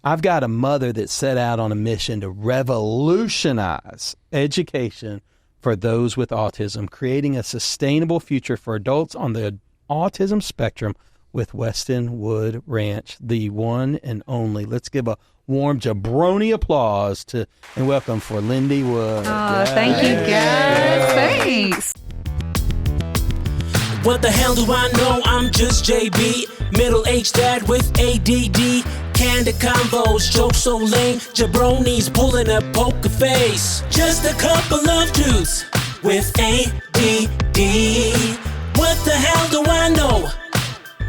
I've got a mother that set out on a mission to revolutionize education for those with autism, creating a sustainable future for adults on the autism spectrum with Weston Wood Ranch, the one and only. Let's give a warm jabroni applause to and welcome for Lindy Wood. Oh, thank you, guys. Thanks. What the hell do I know? I'm just JB, middle-aged dad with ADD. Candid combos, jokes so lame, jabronis pulling a poker face. Just a couple of dudes with ADD. What the hell do I know?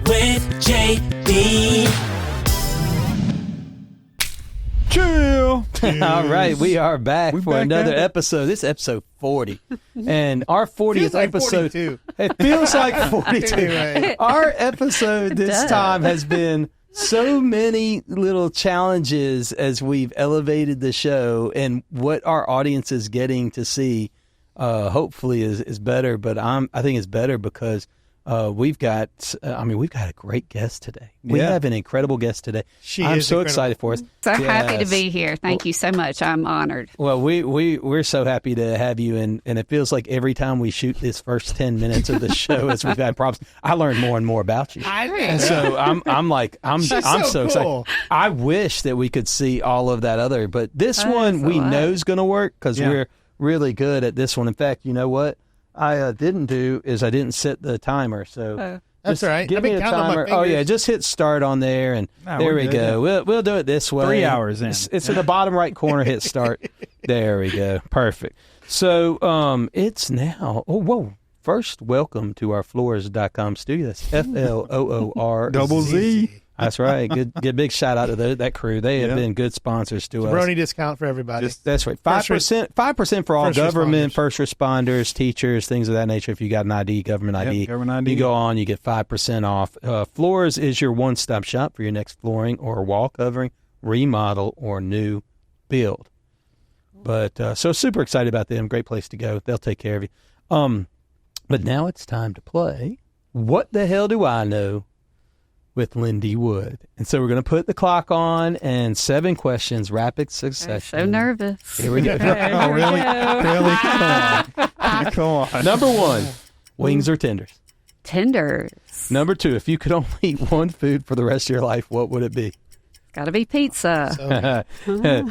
With JB. Chill. All right, we are back for another episode. This is episode 40. And our 40th episode. 42. It feels like 42. Anyway. Our episode this time has been so many little challenges as we've elevated the show, and what our audience is getting to see hopefully is better. But I think it's better because we've got a great guest today. We have an incredible guest today. I'm so excited for us. So happy to be here. Thank you so much. I'm honored. Well, we're so happy to have you, and it feels like every time we shoot this first 10 minutes of the show, as we've had problems, I learn more and more about you. And so I'm so excited. I wish that we could see all of that other, but this one we know is going to work because we're really good at this one. In fact, you know what I didn't set the timer, so that's all right. Give me a timer. Oh yeah, just hit start on there, and there we go. Yeah. We'll do it this way. 3 hours in. It's in the bottom right corner. Hit start. There we go. Perfect. So it's now. Oh whoa! First, welcome to our Floors.com studio. That's FLOOR. That's right. Good big shout out to that crew. They have been good sponsors to us. Jabroni discount for everybody. That's right. 5% for all government, first responders, teachers, things of that nature. If you got an ID, government ID, you go on, you get 5% off. Floors is your one-stop shop for your next flooring or wall covering, remodel, or new build. But so super excited about them. Great place to go. They'll take care of you. But now it's time to play What the Hell Do I Know? With Lindy Wood. And so we're going to put the clock on and 7 questions, rapid succession. I'm so nervous. Here we go. Oh, really? Really? Come on. Number 1, wings or tenders? Tenders. Number 2, if you could only eat one food for the rest of your life, what would it be? Got to be pizza.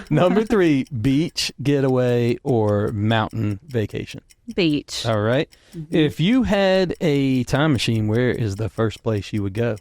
Number 3, beach, getaway, or mountain vacation? Beach. All right. Mm-hmm. If you had a time machine, where is the first place you would go?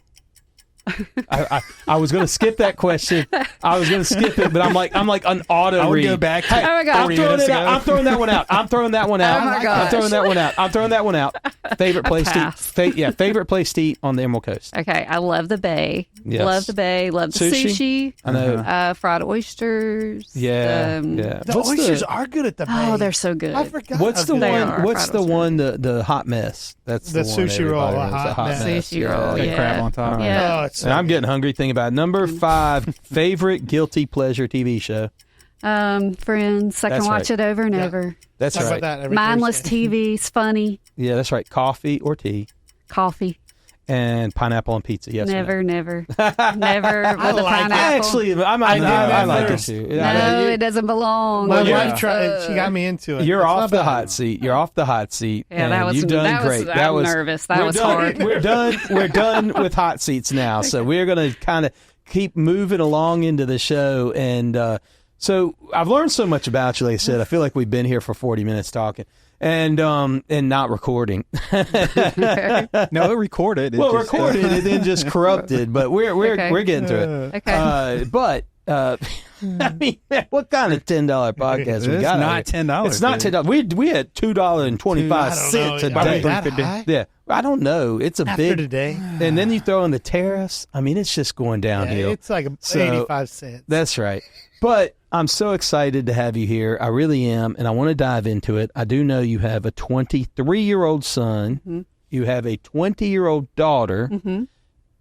I was going to skip that question. I was going to skip it, but I'm like an auto read. I would go back to oh my God. I'm throwing that one out. I'm throwing that one out. Oh my gosh. I'm throwing that one out. Favorite place to eat? Favorite place to eat on the Emerald Coast? Okay, I love the Bay. Yes. Love the Bay. Love the sushi. I know. Fried oysters. Yeah. The oysters are good at the Bay. Oh, they're so good. I forgot. What's the one? What's the one? The hot mess. That's the one sushi roll. hot mess. Sushi roll. Got Yeah. crab on top. Yeah. So and I'm getting hungry thinking about it. Number 5, favorite guilty pleasure TV show. Friends. I can watch it over and over. That's Talk right. about that every Mindless Thursday. TV. It's funny. Yeah, that's right. Coffee or tea. Coffee. And pineapple on pizza. Yes. Never. or no? Never with the pineapple. Actually, I like it too. No, it doesn't belong. My wife tried. She got me into it. You're It's off not the bad. hot seat. You're off the hot seat. Yeah, and that was. you've done great. I'm nervous. That was hard. We're done with hot seats now. So we're going to kind of keep moving along into the show. And so I've learned so much about you. Like I said, I feel like we've been here for 40 minutes talking. And not recording. No, recorded. Recorded and then just corrupted. But we're getting through it. Okay. But I mean, what kind of $10 podcast we got? It's not $10. It's not $10. We had $2.25 today. Yeah, I don't know. It's a After big today. And then you throw in the tariffs. I mean, it's just going downhill. Yeah, it's like 85 cents. That's right. But I'm so excited to have you here. I really am, and I want to dive into it. I do know you have a 23-year-old son. Mm-hmm. You have a 20-year-old daughter. Mm-hmm.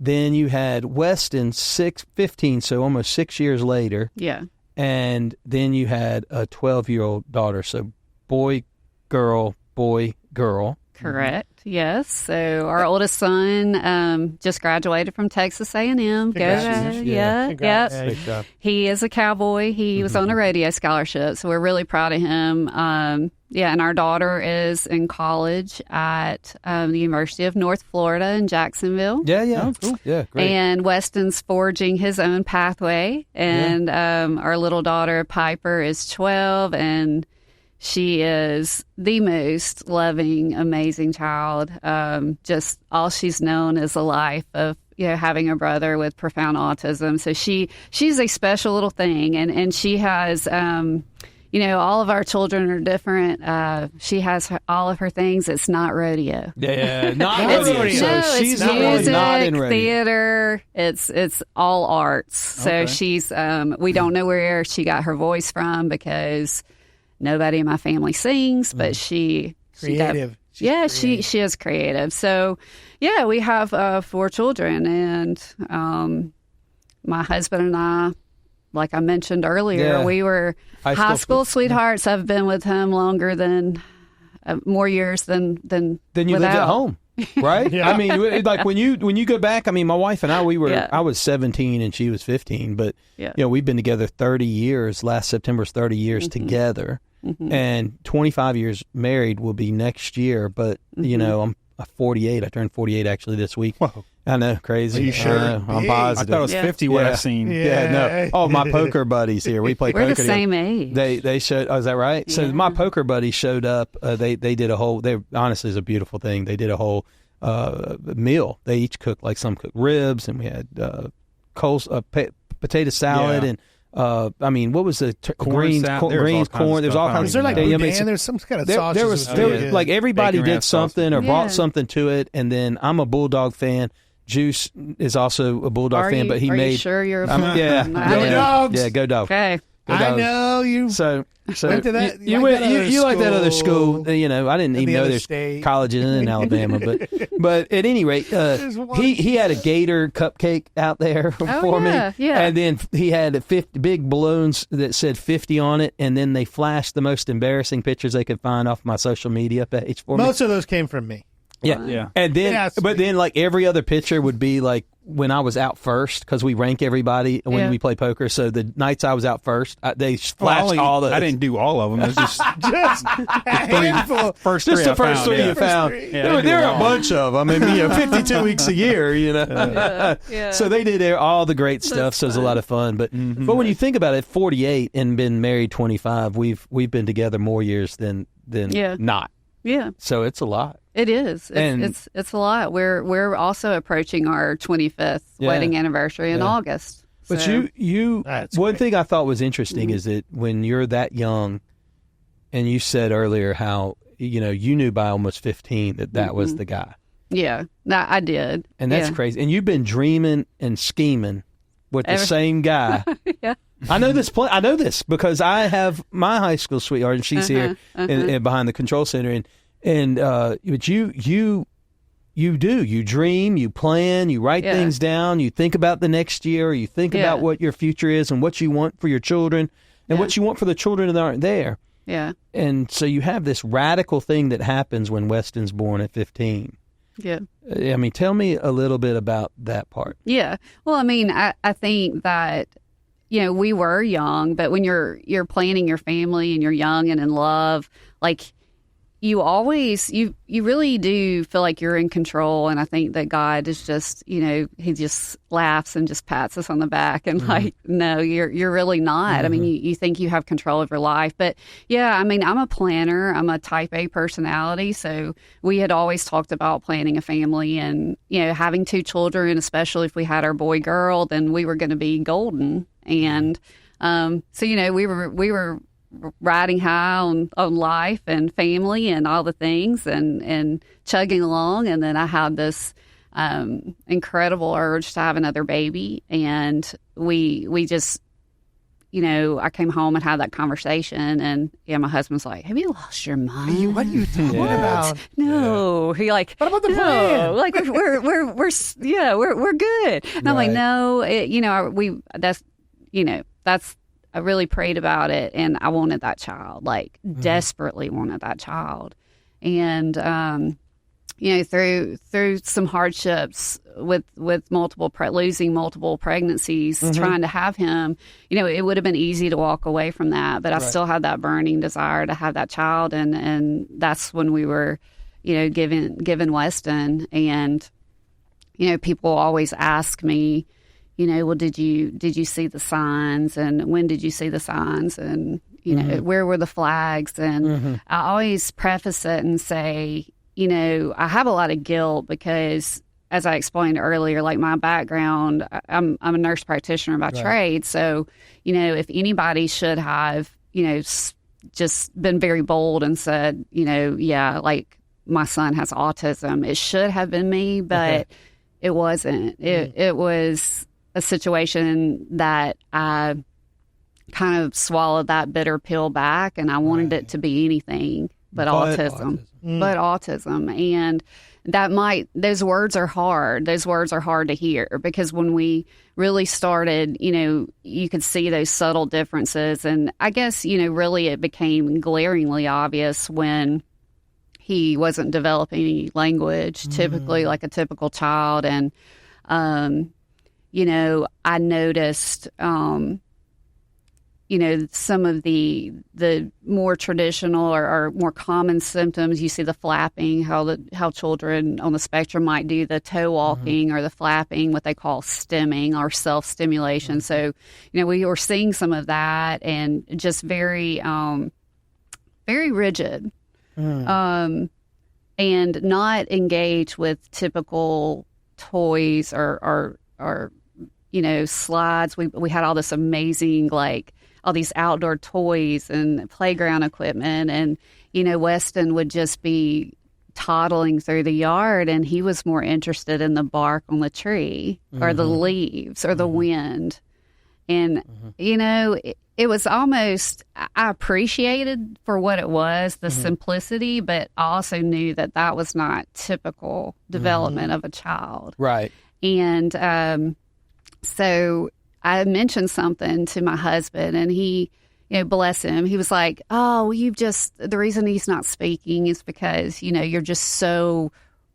Then you had Weston, 15, so almost 6 years later. Yeah. And then you had a 12-year-old daughter. So boy, girl. Correct. Yes. So our oldest son just graduated from Texas A&M. Yeah. He is a cowboy. He was on a rodeo scholarship, so we're really proud of him. And our daughter is in college at the University of North Florida in Jacksonville. Yeah. Oh, cool. Yeah, great. And Weston's forging his own pathway. And our little daughter, Piper, is 12, and she is the most loving, amazing child. Just all she's known is a life of having a brother with profound autism. So she's a special little thing, and she has all of our children are different. She has all of her things. It's not rodeo. Yeah, not rodeo. She's not music, really not in rodeo. Theater. It's all arts. So she's we don't know where she got her voice from because nobody in my family sings, but she creative. She is creative. So we have 4 children, and my husband and I, like I mentioned earlier, we were high school sweethearts. I've been with him longer than more years than you lived at home, right? I mean, like when you go back. I mean, my wife and I, I was 17 and she was 15, but we've been together 30 years. Last September's 30 years together. Mm-hmm. And 25 years married will be next year, but I'm 48. I turned 48 actually this week. Whoa. I know, crazy. Are you sure? I'm positive. I thought it was 50 what I've seen. No. Oh, my poker buddies here. We play poker. We're the same age. They showed. Oh, is that right? Yeah. So my poker buddies showed up. They did a whole. They honestly is a beautiful thing. They did a whole meal. They each cooked some cooked ribs, and we had potato salad and. What was the greens, corn? There's all kinds. Was there boudin? There's some kind of sausage. There was like everybody Bacon did something or brought something to it, and then I'm a Bulldog fan. Juice is also a Bulldog fan, but he made. Are you sure you're a fan? Go Dogs. Yeah, go Dogs. Okay. I know you. So went to that. You like that other school. I didn't even know there's colleges in Alabama, but at any rate, he had a gator cupcake out there for me. Yeah. And then he had 50 big balloons that said 50 on it, and then they flashed the most embarrassing pictures they could find off my social media page for me. Most of those came from me. Yeah. And then, but then like every other picture would be like when I was out first, because we rank everybody when we play poker. So the nights I was out first, they flashed all the. I didn't do all of them. It was just a handful. First just three the first three you found. There are a bunch of them. 52 weeks a year. So they did all the great stuff. So it was a lot of fun. But when you think about it, 48 and been married 25, we've been together more years than not. Yeah. So it's a lot. It is. It's a lot. We're also approaching our 25th wedding anniversary in August. But you one thing I thought was interesting is that when you're that young, and you said earlier how you knew by almost 15 that was the guy. Yeah, I did. And that's crazy. And you've been dreaming and scheming with the same guy. Yeah. I know this. I know this because I have my high school sweetheart, and she's here and behind the control center. But you dream, you plan, you write things down, you think about the next year, you think about what your future is and what you want for your children and what you want for the children that aren't there. Yeah. And so you have this radical thing that happens when Weston's born at 15. Yeah. Tell me a little bit about that part. Yeah. Well, I think that we were young, but when you're planning your family and you're young and in love, like you really do feel like you're in control. And I think that God is just, he just laughs and just pats us on the back and like, no, you're really not. Mm-hmm. You think you have control of your life. But yeah, I'm a planner. I'm a type A personality. So we had always talked about planning a family and, having 2 children, especially if we had our boy girl, then we were going to be golden. And so, we were riding high on life and family and all the things and chugging along. And then I had this incredible urge to have another baby. And we just, I came home and had that conversation. And my husband's like, have you lost your mind? What are you talking about? No. He like, what about the plan? Like we're good. And I'm like, no, I really prayed about it, and I wanted that child, desperately wanted that child. And through some hardships with losing multiple pregnancies, trying to have him, it would have been easy to walk away from that, but I still had that burning desire to have that child, and that's when we were, given Weston, and people always ask me, well, did you see the signs, and when did you see the signs, and where were the flags, and I always preface it and say, I have a lot of guilt because, as I explained earlier, like my background, I'm a nurse practitioner by trade. So, if anybody should have, just been very bold and said, like my son has autism, it should have been me, but it wasn't. It was a situation that I kind of swallowed that bitter pill back, and I wanted it to be anything but autism. But autism. And those words are hard. Those words are hard to hear, because when we really started, you could see those subtle differences. And I guess, really it became glaringly obvious when he wasn't developing any language, typically like a typical child. And, I noticed, some of the more traditional or more common symptoms. You see the flapping, how children on the spectrum might do the toe walking or the flapping, what they call stimming or self-stimulation. So, we were seeing some of that, and just very, very rigid, and not engaged with typical toys or slides. We had all this amazing, all these outdoor toys and playground equipment. And, Weston would just be toddling through the yard, and he was more interested in the bark on the tree or the leaves or the wind. And, it was almost, I appreciated for what it was, the simplicity, but I also knew that was not typical development of a child. Right. And so I mentioned something to my husband, and he, bless him, he was like, oh, the reason he's not speaking is because, you're just so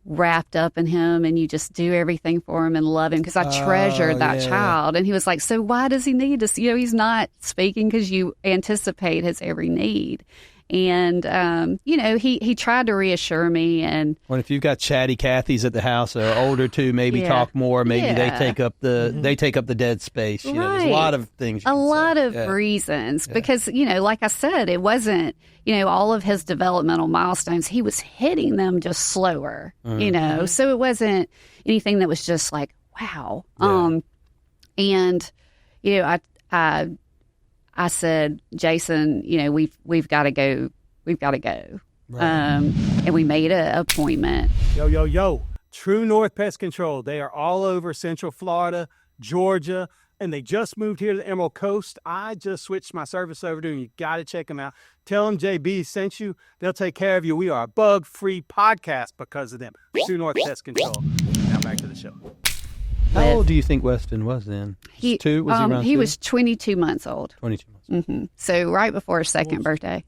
wrapped up in him, and you just do everything for him and love him, because I treasure that child. And he was like, so why does he need to, he's not speaking because you anticipate his every need. And, he tried to reassure me. And well, if you've got chatty Cathys at the house that are older too, maybe talk more. Maybe they take up the dead space. There's a lot of things. A lot of reasons, because, like I said, it wasn't, all of his developmental milestones, he was hitting them just slower, so it wasn't anything that was just like, wow. And, I said, Jason, we've got to go. We've got to go. Right. And we made an appointment. Yo. True North Pest Control. They are all over Central Florida, Georgia, and they just moved here to the Emerald Coast. I just switched my service over to them. You got to check them out. Tell them JB sent you. They'll take care of you. We are a bug-free podcast because of them. True North Pest Control. Now back to the show. How old do you think Weston was then? He was 22 months old. 22 months. Mm-hmm. So right before his second birthday.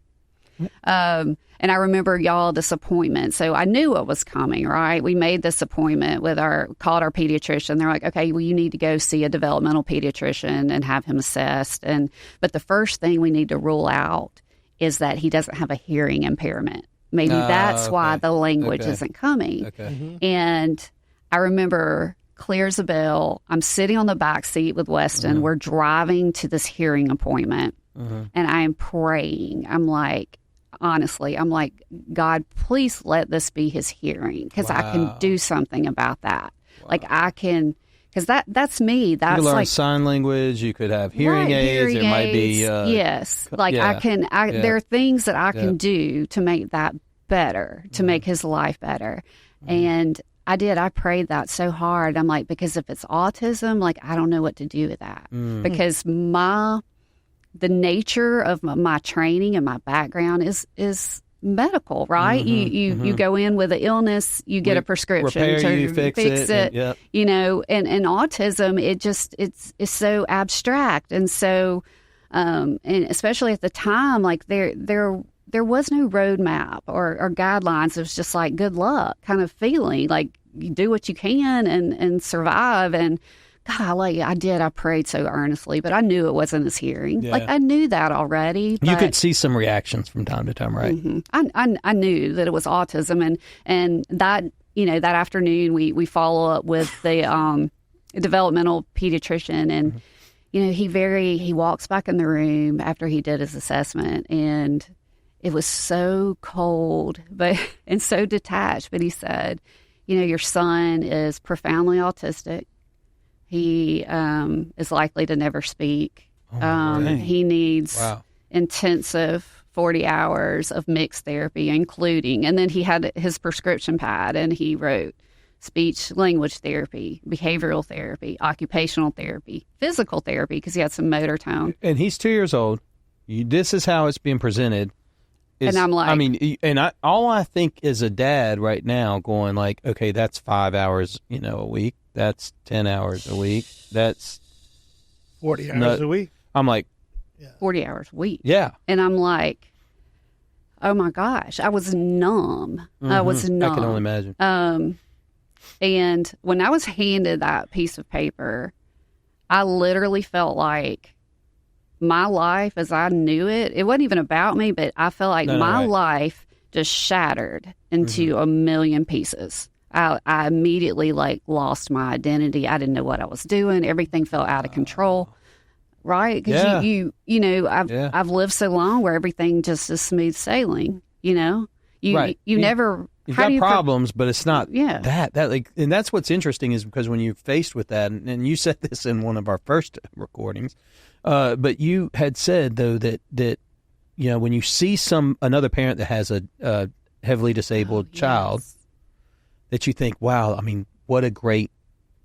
And I remember this appointment. So I knew what was coming, right? We made this appointment called our pediatrician. They're like, okay, well, you need to go see a developmental pediatrician and have him assessed. But the first thing we need to rule out is that he doesn't have a hearing impairment. Maybe that's why the language isn't coming. Okay. Mm-hmm. And I remember clear as a bell, I'm sitting on the back seat with Weston. Mm-hmm. We're driving to this hearing appointment, and I am praying. I'm like, God, please let this be his hearing, because I can do something about that. Wow. Like I can, because that's me. That's you can learn sign language. You could have hearing aids. There might be yes. Like I can. There are things that I can do to make that better, to make his life better, and I did. I prayed that so hard. I'm like, because if it's autism, like I don't know what to do with that, because the nature of my training and my background is medical, right? You go in with an illness, you get a prescription to fix it. And autism, it's so abstract, and so and especially at the time, like there there was no roadmap or guidelines. It was just like good luck kind of feeling, like you do what you can and survive. And God, I prayed so earnestly, but I knew it wasn't his hearing. Yeah. Like I knew that already. You could see some reactions from time to time, right? Mm-hmm. I knew that it was autism, and that that afternoon we follow up with the developmental pediatrician, and he walks back in the room after he did his assessment, and it was so cold and so detached. But he said, your son is profoundly autistic. He is likely to never speak. He needs intensive 40 hours of mixed therapy, including, and then he had his prescription pad and he wrote speech language therapy, behavioral therapy, occupational therapy, physical therapy, because he had some motor tone. And he's 2 years old. This is how it's being presented. And I'm like, all I think is a dad right now going like, okay, that's 5 hours, a week. That's 10 hours a week. That's 40 hours a week. I'm like, 40 hours a week. Yeah. And I'm like, oh my gosh, I was numb. Mm-hmm. I was numb. I can only imagine. And when I was handed that piece of paper, I literally felt like my life as I knew it wasn't even about me, but I felt like my life just shattered into a million pieces. I immediately lost my identity. I didn't know what I was doing. Everything felt out of control. Right? Because I've lived so long where everything just is smooth sailing. You never. You've got problems, but it's not that. And that's what's interesting is because when you're faced with that, and you said this in one of our first recordings, but you had said though that when you see another parent that has a heavily disabled child, that you think, wow, I mean, what a great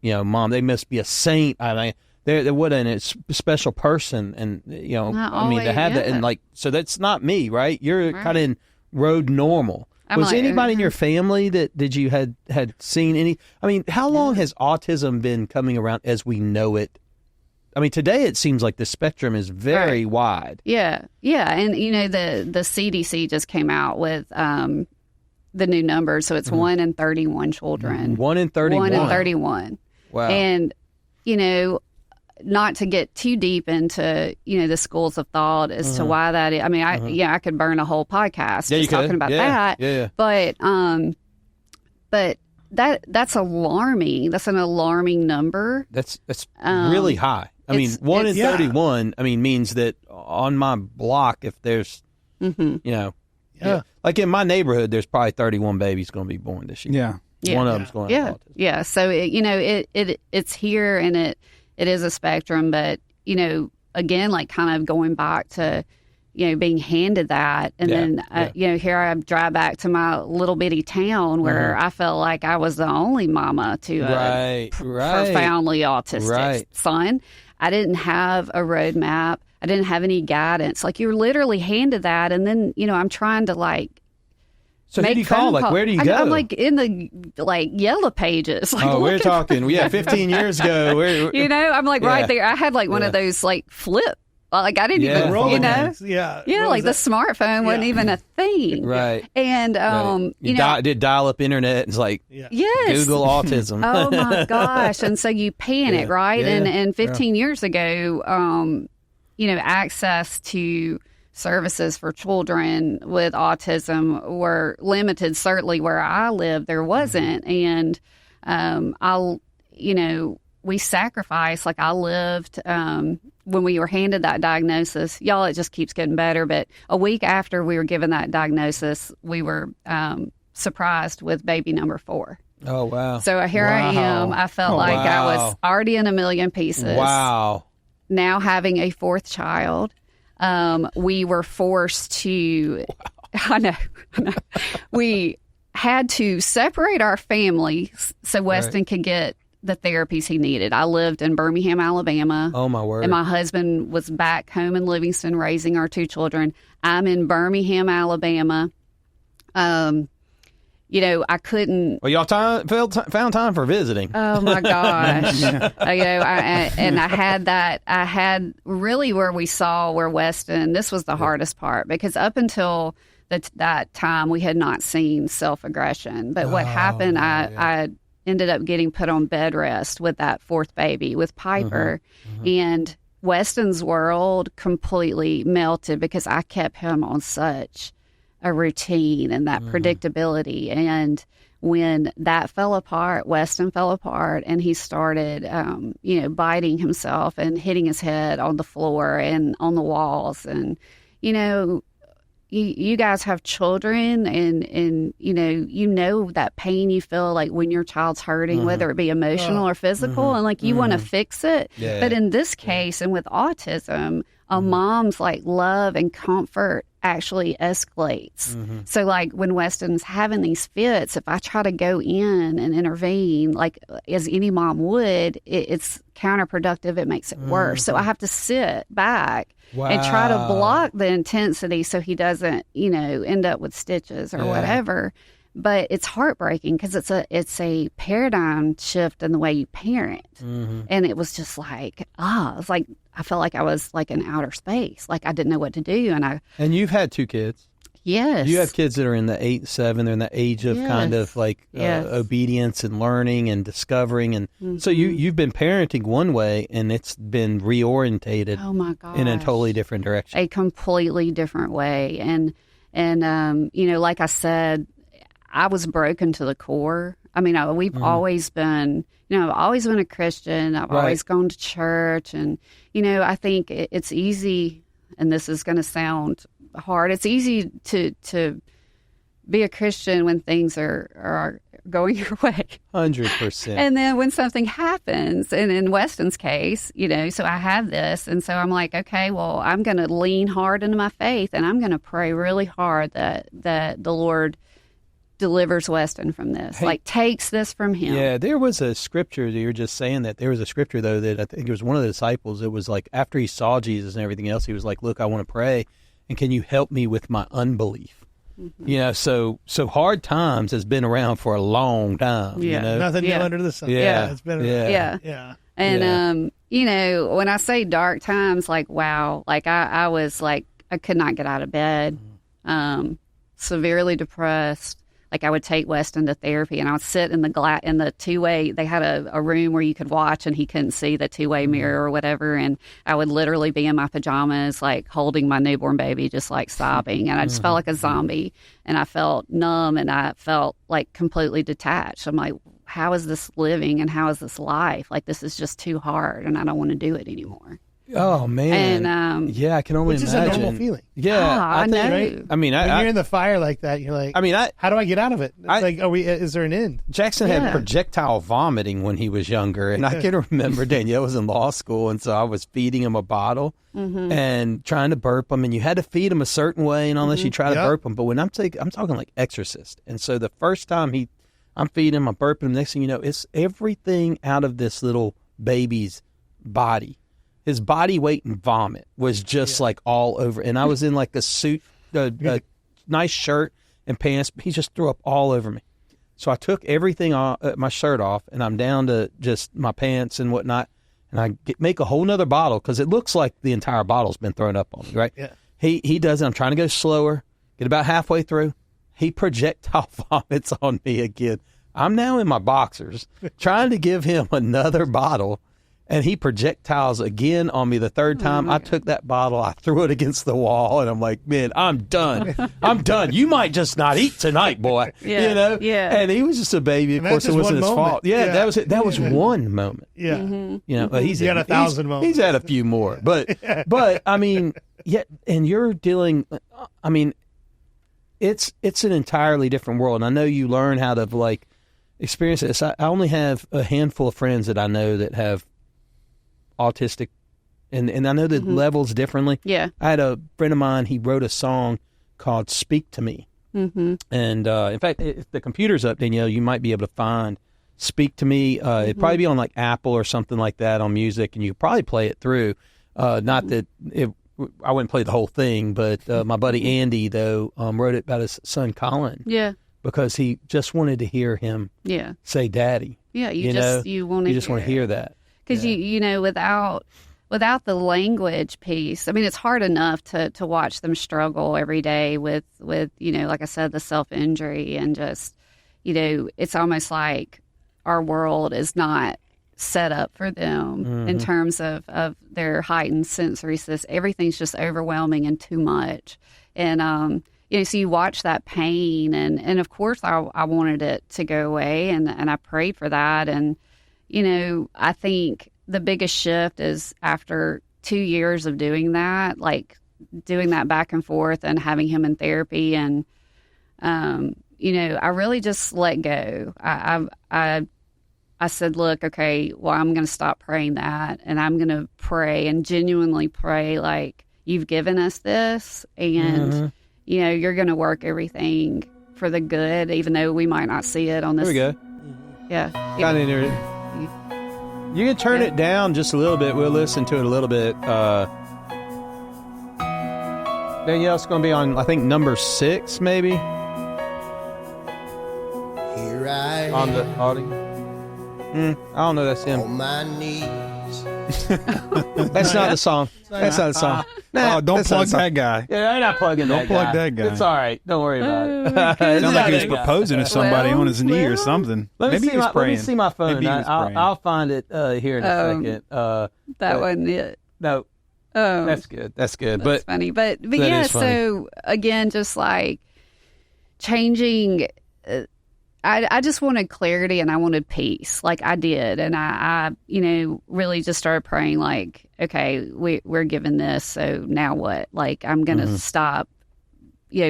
mom. They must be a saint. I mean, they're what a special person, and to have that, and so that's not me, right? You're kind of in road normal. Was anybody in your family that you had seen any? I mean, how long has autism been coming around as we know it? I mean, today it seems like the spectrum is very wide. Yeah, and the CDC just came out with the new numbers, so it's 1 in 31 children. 1 in 31. 1 in 31. Wow. And not to get too deep into the schools of thought as to why that is. I mean, I could burn a whole podcast just talking about that. Yeah. But that's alarming. That's an alarming number. That's really high. I mean, 1 in 31. I mean, means that on my block, if there's like in my neighborhood, there's probably 31 babies going to be born this year. Yeah. One of them's going to have autism. Yeah. So it's here, and it is a spectrum, but again, like kind of going back to being handed that, and then here I drive back to my little bitty town where I felt like I was the only mama to a profoundly autistic son. I didn't have a roadmap. I didn't have any guidance. Like, you're literally handed that, and then I'm trying to So who do you call? Like, where do you go? I'm like in the yellow pages. Like, we're talking. 15 years ago. I'm like right there. I had one of those flip. Like, I didn't even, like the smartphone wasn't even a thing. Right. And, did dial up internet. It's like, Google autism. Oh my gosh. And so you panic, right? Yeah. And 15 years ago, access to services for children with autism were limited. Certainly where I lived, there wasn't. And, we sacrificed. Like, I lived, when we were handed that diagnosis, y'all, it just keeps getting better. But a week after we were given that diagnosis, we were surprised with baby number 4. Oh, wow. So here I am. I felt like I was already in a million pieces. Wow. Now having a 4th child, we were forced to, I know. We had to separate our family so Weston could get the therapies he needed. I lived in Birmingham, Alabama. Oh, my word. And my husband was back home in Livingston raising our 2 children. I'm in Birmingham, Alabama. I couldn't. Well, y'all found time for visiting. Oh my gosh! I had really where we saw where Weston. This was the hardest part, because up until that time we had not seen self-aggression. But what happened, I ended up getting put on bed rest with that fourth baby, with Piper. And Weston's world completely melted because I kept him on such a routine and that predictability. And when that fell apart, Weston fell apart, and he started, biting himself and hitting his head on the floor and on the walls. And, you guys have children, and you know that pain you feel like when your child's hurting, whether it be emotional or physical, and like you want to fix it. Yeah. But in this case, and with autism, a mom's like love and comfort actually escalates. So like when Weston's having these fits, if I try to go in and intervene, like as any mom would, it's counterproductive. It makes it worse. So I have to sit back and try to block the intensity so he doesn't, end up with stitches or whatever. But it's heartbreaking because it's a paradigm shift in the way you parent. And it was just like, it's like I felt like I was like in outer space. Like I didn't know what to do. And you've had 2 kids. Yes. You have kids that are in the 8, 7. They're in the age of kind of like obedience and learning and discovering. And so you've been parenting one way, and it's been reorientated in a totally different direction. A completely different way. And like I said, I was broken to the core. I mean, we've always been, I've always been a Christian. I've always gone to church. And, I think it's easy, and this is going to sound hard. It's easy to be a Christian when things are going your way. 100%. And then when something happens, and in Weston's case, so I have this. And so I'm like, okay, well, I'm going to lean hard into my faith, and I'm going to pray really hard that the Lord delivers Weston from this, like takes this from him. Yeah, there was a scripture that you're just saying that. There was a scripture, though, that I think it was one of the disciples. It was like after he saw Jesus and everything else, he was like, look, I want to pray, and can you help me with my unbelief? So hard times has been around for a long time. Nothing new under the sun. It's been around. And when I say dark times, like wow, like I was like I could not get out of bed, severely depressed. Like I would take Weston to therapy, and I would sit in the two-way. They had a room where you could watch, and he couldn't see the two-way mirror or whatever. And I would literally be in my pajamas, like holding my newborn baby, just like sobbing. And I just felt like a zombie, and I felt numb, and I felt like completely detached. I'm like, how is this living, and how is this life? Like this is just too hard, and I don't want to do it anymore. Oh man! And I can only imagine. Which is a normal feeling. Yeah, I know. Right? I mean, when you're in the fire like that, you're like, how do I get out of it? Is there an end? Jackson had projectile vomiting when he was younger, and I can remember Danielle was in law school, and so I was feeding him a bottle and trying to burp him, and you had to feed him a certain way, and unless you try to burp him. But when I'm talking like Exorcist, and so the first time I'm feeding him, I'm burping him. Next thing you know, it's everything out of this little baby's body. His body weight and vomit was just like all over. And I was in like a suit, a nice shirt and pants. He just threw up all over me. So I took everything off, my shirt off, and I'm down to just my pants and whatnot. And I make a whole nother bottle because it looks like the entire bottle's been thrown up on me, right? Yeah. He does it. I'm trying to go slower, get about halfway through. He projectile vomits on me again. I'm now in my boxers trying to give him another bottle. And he projectiles again on me the third time. I took that bottle, I threw it against the wall, and I'm like, man, I'm done. I'm done. You might just not eat tonight, boy. Yeah. And he was just a baby. Of course, it wasn't his fault. That was it. That was one moment. Yeah. But he's had 1,000 moments. He's had a few more. But I mean, and you're dealing, I mean, it's an entirely different world. And I know you learn how to like experience this. I only have a handful of friends that I know that have autistic, and I know the levels differently. I had a friend of mine, he wrote a song called Speak to Me. And in fact, if the computer's up, Danielle, you might be able to find Speak to Me. It'd probably be on like Apple or something like that on music, and you could probably play it through. Not that I wouldn't play the whole thing, but my buddy Andy, though, wrote it about his son Colin. Because he just wanted to hear him say daddy. You just want to hear that. Because, without without the language piece, I mean, it's hard enough to watch them struggle every day with, like I said, the self-injury and just, it's almost like our world is not set up for them in terms of their heightened sensory system. Everything's just overwhelming and too much. And, so you watch that pain and of course I wanted it to go away and I prayed for that. And, I think the biggest shift is after 2 years of doing that, like doing that back and forth and having him in therapy. And, I really just let go. I said, look, okay, well, I'm going to stop praying that and I'm going to pray and genuinely pray like you've given us this and, you're going to work everything for the good, even though we might not see it on this. There we go. Yeah. Kind of you can turn it down just a little bit. We'll listen to it a little bit. Danielle's going to be on, I think, number 6, maybe. Here I am. On the audio. I don't know that's him. On my knees. That's not the song. That's not the song. Nah, don't plug that guy. Yeah, I'm not plugging that guy. Don't plug that guy. It's all right. Don't worry about it. Sounds like he was proposing to somebody on his knee or something. Maybe he was praying. Let me see my phone. I'll find it here in a second. That wasn't it. No. That's good. That's good. That's funny. But yeah, so again, just like changing... I just wanted clarity and I wanted peace, like I did. And I really just started praying like, okay, we're given this. So now what? Like, I'm going to stop,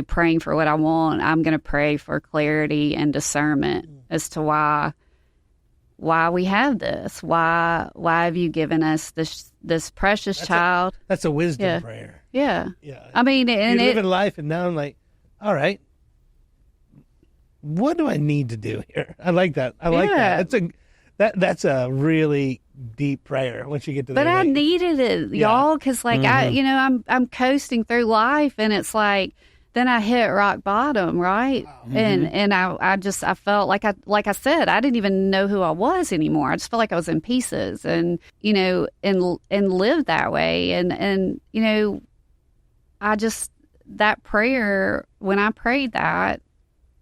praying for what I want. I'm going to pray for clarity and discernment as to why we have this. Why have you given us this precious child? That's a wisdom prayer. Yeah. I mean, and you live in life and now I'm like, all right. What do I need to do here? I like that. I like that. That's a really deep prayer once you get to that. But I needed it, y'all, because like I'm coasting through life, and it's like then I hit rock bottom, right? And I felt like I said, I didn't even know who I was anymore. I just felt like I was in pieces, and and lived that way, and I just that prayer when I prayed that.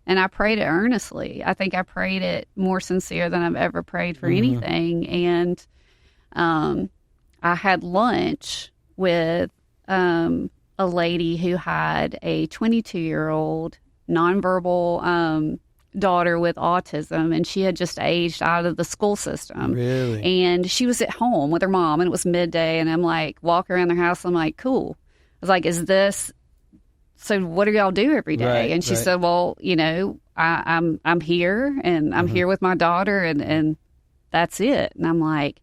And I prayed it earnestly. I think I prayed it more sincere than I've ever prayed for anything. And I had lunch with a lady who had a 22-year-old nonverbal daughter with autism, and she had just aged out of the school system. Really? And she was at home with her mom, and it was midday, and I'm like, walking around their house, I'm like, cool. I was like, is this... So what do y'all do every day? Right, and she said, well, I'm here and I'm here with my daughter and that's it. And I'm like,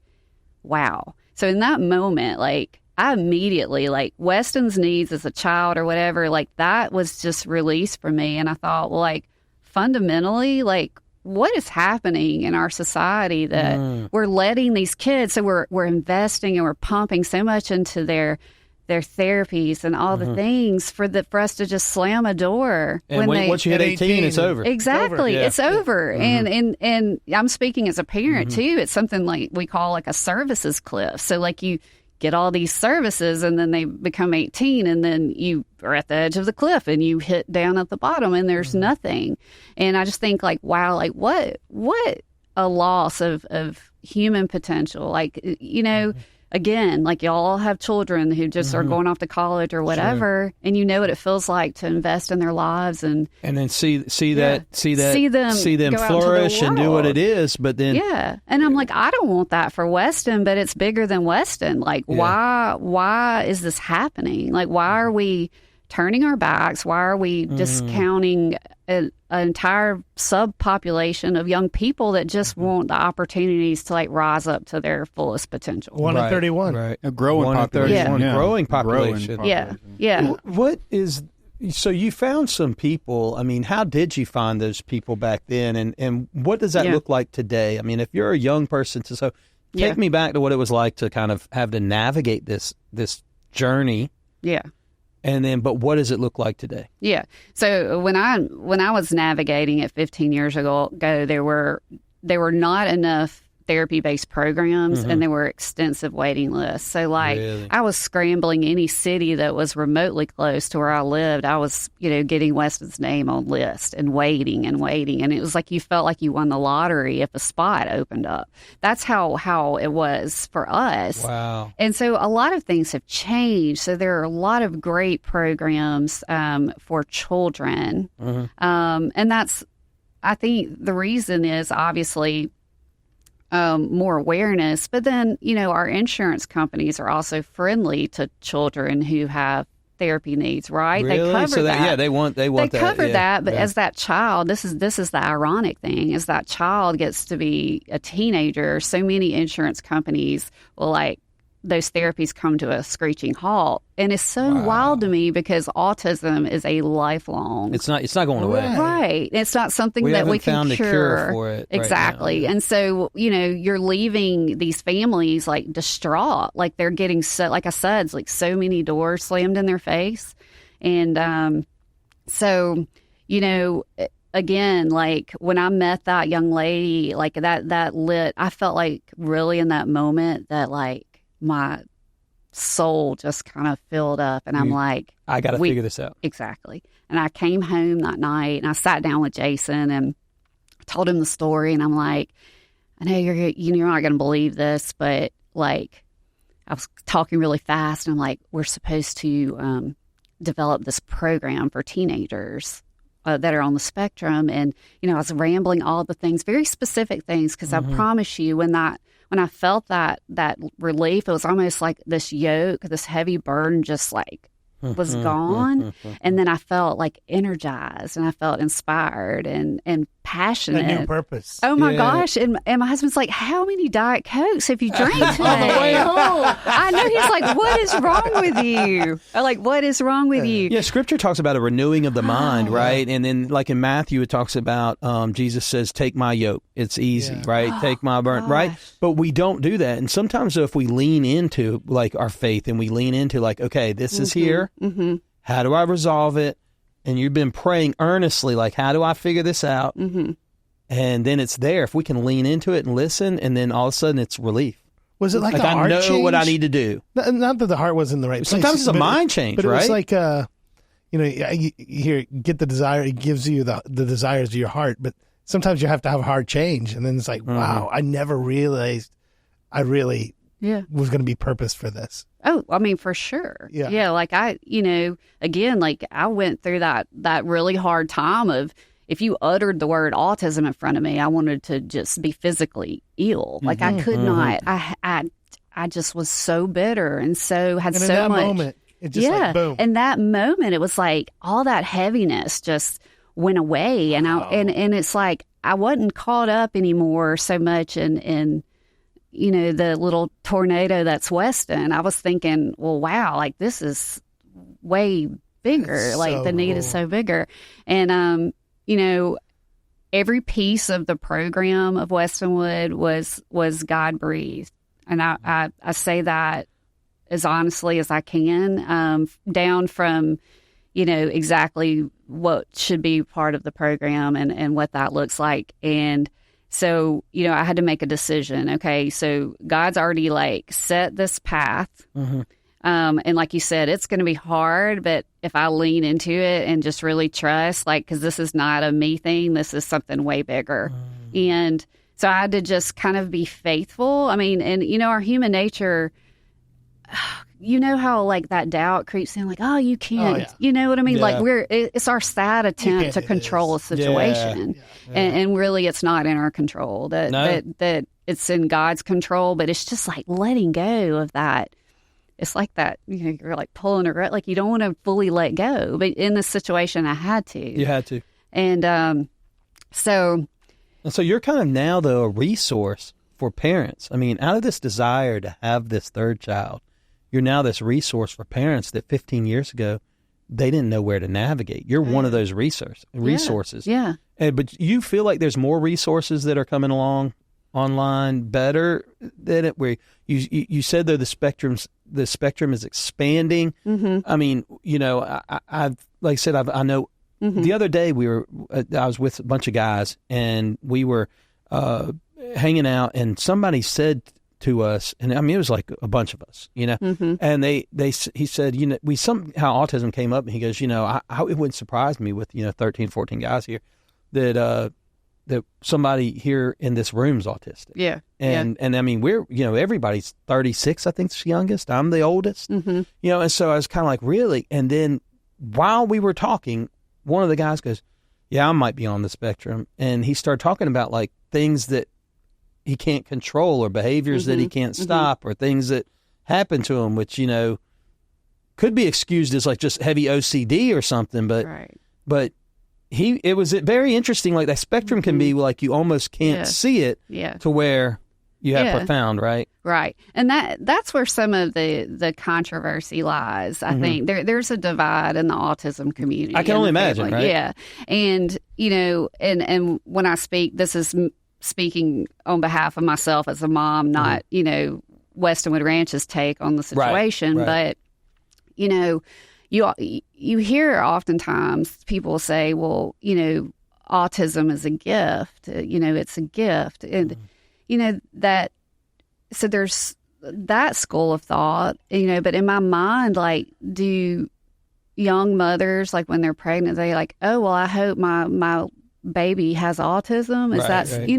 wow. So in that moment, like I immediately, like Weston's needs as a child or whatever, like that was just released for me. And I thought, well, like fundamentally, like what is happening in our society that we're letting these kids, so we're investing and we're pumping so much into their therapies and all the things for us to just slam a door. And once you hit 18, it's over. Exactly. It's over. And I'm speaking as a parent too. It's something like we call like a services cliff. So like you get all these services and then they become 18 and then you are at the edge of the cliff and you hit down at the bottom and there's nothing. And I just think like, wow, like what a loss of human potential. Like, again, like y'all have children who just are going off to college or whatever, and you know what it feels like to invest in their lives and then see them flourish and do what it is. But then and I'm like, I don't want that for Weston, but it's bigger than Weston. Like, why is this happening? Like, why are we turning our backs? Why are we discounting an entire subpopulation of young people that just want the opportunities to like rise up to their fullest potential? 1 in 31. Right. A growing population. Growing population. Yeah. What is... So you found some people. I mean, how did you find those people back then? And what does that look like today? I mean, if you're a young person, take me back to what it was like to kind of have to navigate this journey. Yeah. And then, but what does it look like today? Yeah. So when I was navigating it 15 years ago, there were not enough therapy-based programs, and there were extensive waiting lists. So, like, I was scrambling any city that was remotely close to where I lived. I was, getting Weston's name on list and waiting. And it was like you felt like you won the lottery if a spot opened up. That's how it was for us. Wow. And so a lot of things have changed. So there are a lot of great programs for children. And that's, I think the reason is obviously more awareness, but then, our insurance companies are also friendly to children who have therapy needs, right? Really? They cover that. They want they that. cover that, but as that child, this is the ironic thing, as that child gets to be a teenager, so many insurance companies will those therapies come to a screeching halt. And it's so wild to me because autism is a lifelong. It's not going away. Right. It's not something that we can found cure. A cure for it. Exactly. Right now. And so, you're leaving these families distraught. Like they're getting like I said, it's like so many doors slammed in their face. And so, again, like when I met that young lady, like that lit, I felt like really in that moment that my soul just kind of filled up, and I'm like, I got to figure this out. Exactly. And I came home that night and I sat down with Jason and told him the story, and I'm like, I know you're not going to believe this, but I was talking really fast, and I'm like, we're supposed to develop this program for teenagers that are on the spectrum. And, I was rambling all the things, very specific things, because I promise you when I felt that relief, it was almost like this yoke, this heavy burden just was gone. And then I felt energized, and I felt inspired and passionate. A new purpose. Oh my gosh. And my husband's like, how many Diet Cokes have you drank today? I know. He's like, what is wrong with you? I'm like, what is wrong with you? Yeah, Scripture talks about a renewing of the mind, right? And then like in Matthew, it talks about, Jesus says, take my yoke. It's easy, right? Take my burden, right? But we don't do that. And sometimes if we lean into our faith and we lean into okay, this is here. How do I resolve it? And you've been praying earnestly, how do I figure this out? And then it's there. If we can lean into it and listen, and then all of a sudden it's relief. Was it a I heart know change? what I need to do. Not that the heart was in the right place. Sometimes it's a mind change, but right? But it was you get the desire, it gives you the desires of your heart, but sometimes you have to have a heart change. And then it's wow, I never realized I really was going to be purpose for this. Oh, I mean, for sure. Yeah. Yeah. Again, I went through that really hard time of, if you uttered the word autism in front of me, I wanted to just be physically ill. I could not. I just was so bitter and so had and so in that much. Moment, it just boom. In that moment, it was all that heaviness just went away. And and it's I wasn't caught up anymore so much in the little tornado that's Weston. I was thinking, well, wow, this is way bigger. The need is so bigger. And, every piece of the program of Westonwood was God breathed. And I say that as honestly as I can, down from, exactly what should be part of the program and what that looks like. And so, I had to make a decision. Okay, so God's already set this path. And like you said, it's going to be hard, but if I lean into it and just really trust, because this is not a me thing, this is something way bigger. And so I had to just kind of be faithful. I mean, and our human nature, how that doubt creeps in, oh, you can't, you know what I mean? Yeah. It's our sad attempt to control a situation. And really it's not in our control, that it's in God's control, but it's just letting go of that. It's that, you're pulling a rug, you don't want to fully let go. But in this situation, I had to. You had to. And so you're kind of now, though, a resource for parents. I mean, out of this desire to have this third child, you're now this resource for parents that 15 years ago, they didn't know where to navigate. You're one of those resources. Yeah. But you feel like there's more resources that are coming along online better than it, where you said, though, the spectrum is expanding. I mean, I've like I said, I know the other day I was with a bunch of guys, and we were hanging out, and somebody said to us, and I mean, it was like a bunch of us, you know, and he said, you know, somehow autism came up, and he goes, you know, it wouldn't surprise me with, 13, 14 guys here that somebody here in this room's autistic. Yeah. And I mean, everybody's 36, I think, is the youngest. I'm the oldest, and so I was kind of like, really? And then while we were talking, one of the guys goes, yeah, I might be on the spectrum. And he started talking about like things that he can't control or behaviors that he can't stop or things that happen to him, which, could be excused as like just heavy OCD or something. But it was very interesting. Like that spectrum can be like you almost can't see it to where you have profound, right? Right. And that's where some of the controversy lies. I think there's a divide in the autism community. I can only imagine, right? Yeah. And, and when I speak, this is speaking on behalf of myself as a mom, not, Weston Wood Ranch's take on the situation. Right. But, you hear oftentimes people say, well, autism is a gift, it's a gift. And, so there's that school of thought, but in my mind, like, do young mothers, like when they're pregnant, they like, oh, well, I hope my baby has autism. Is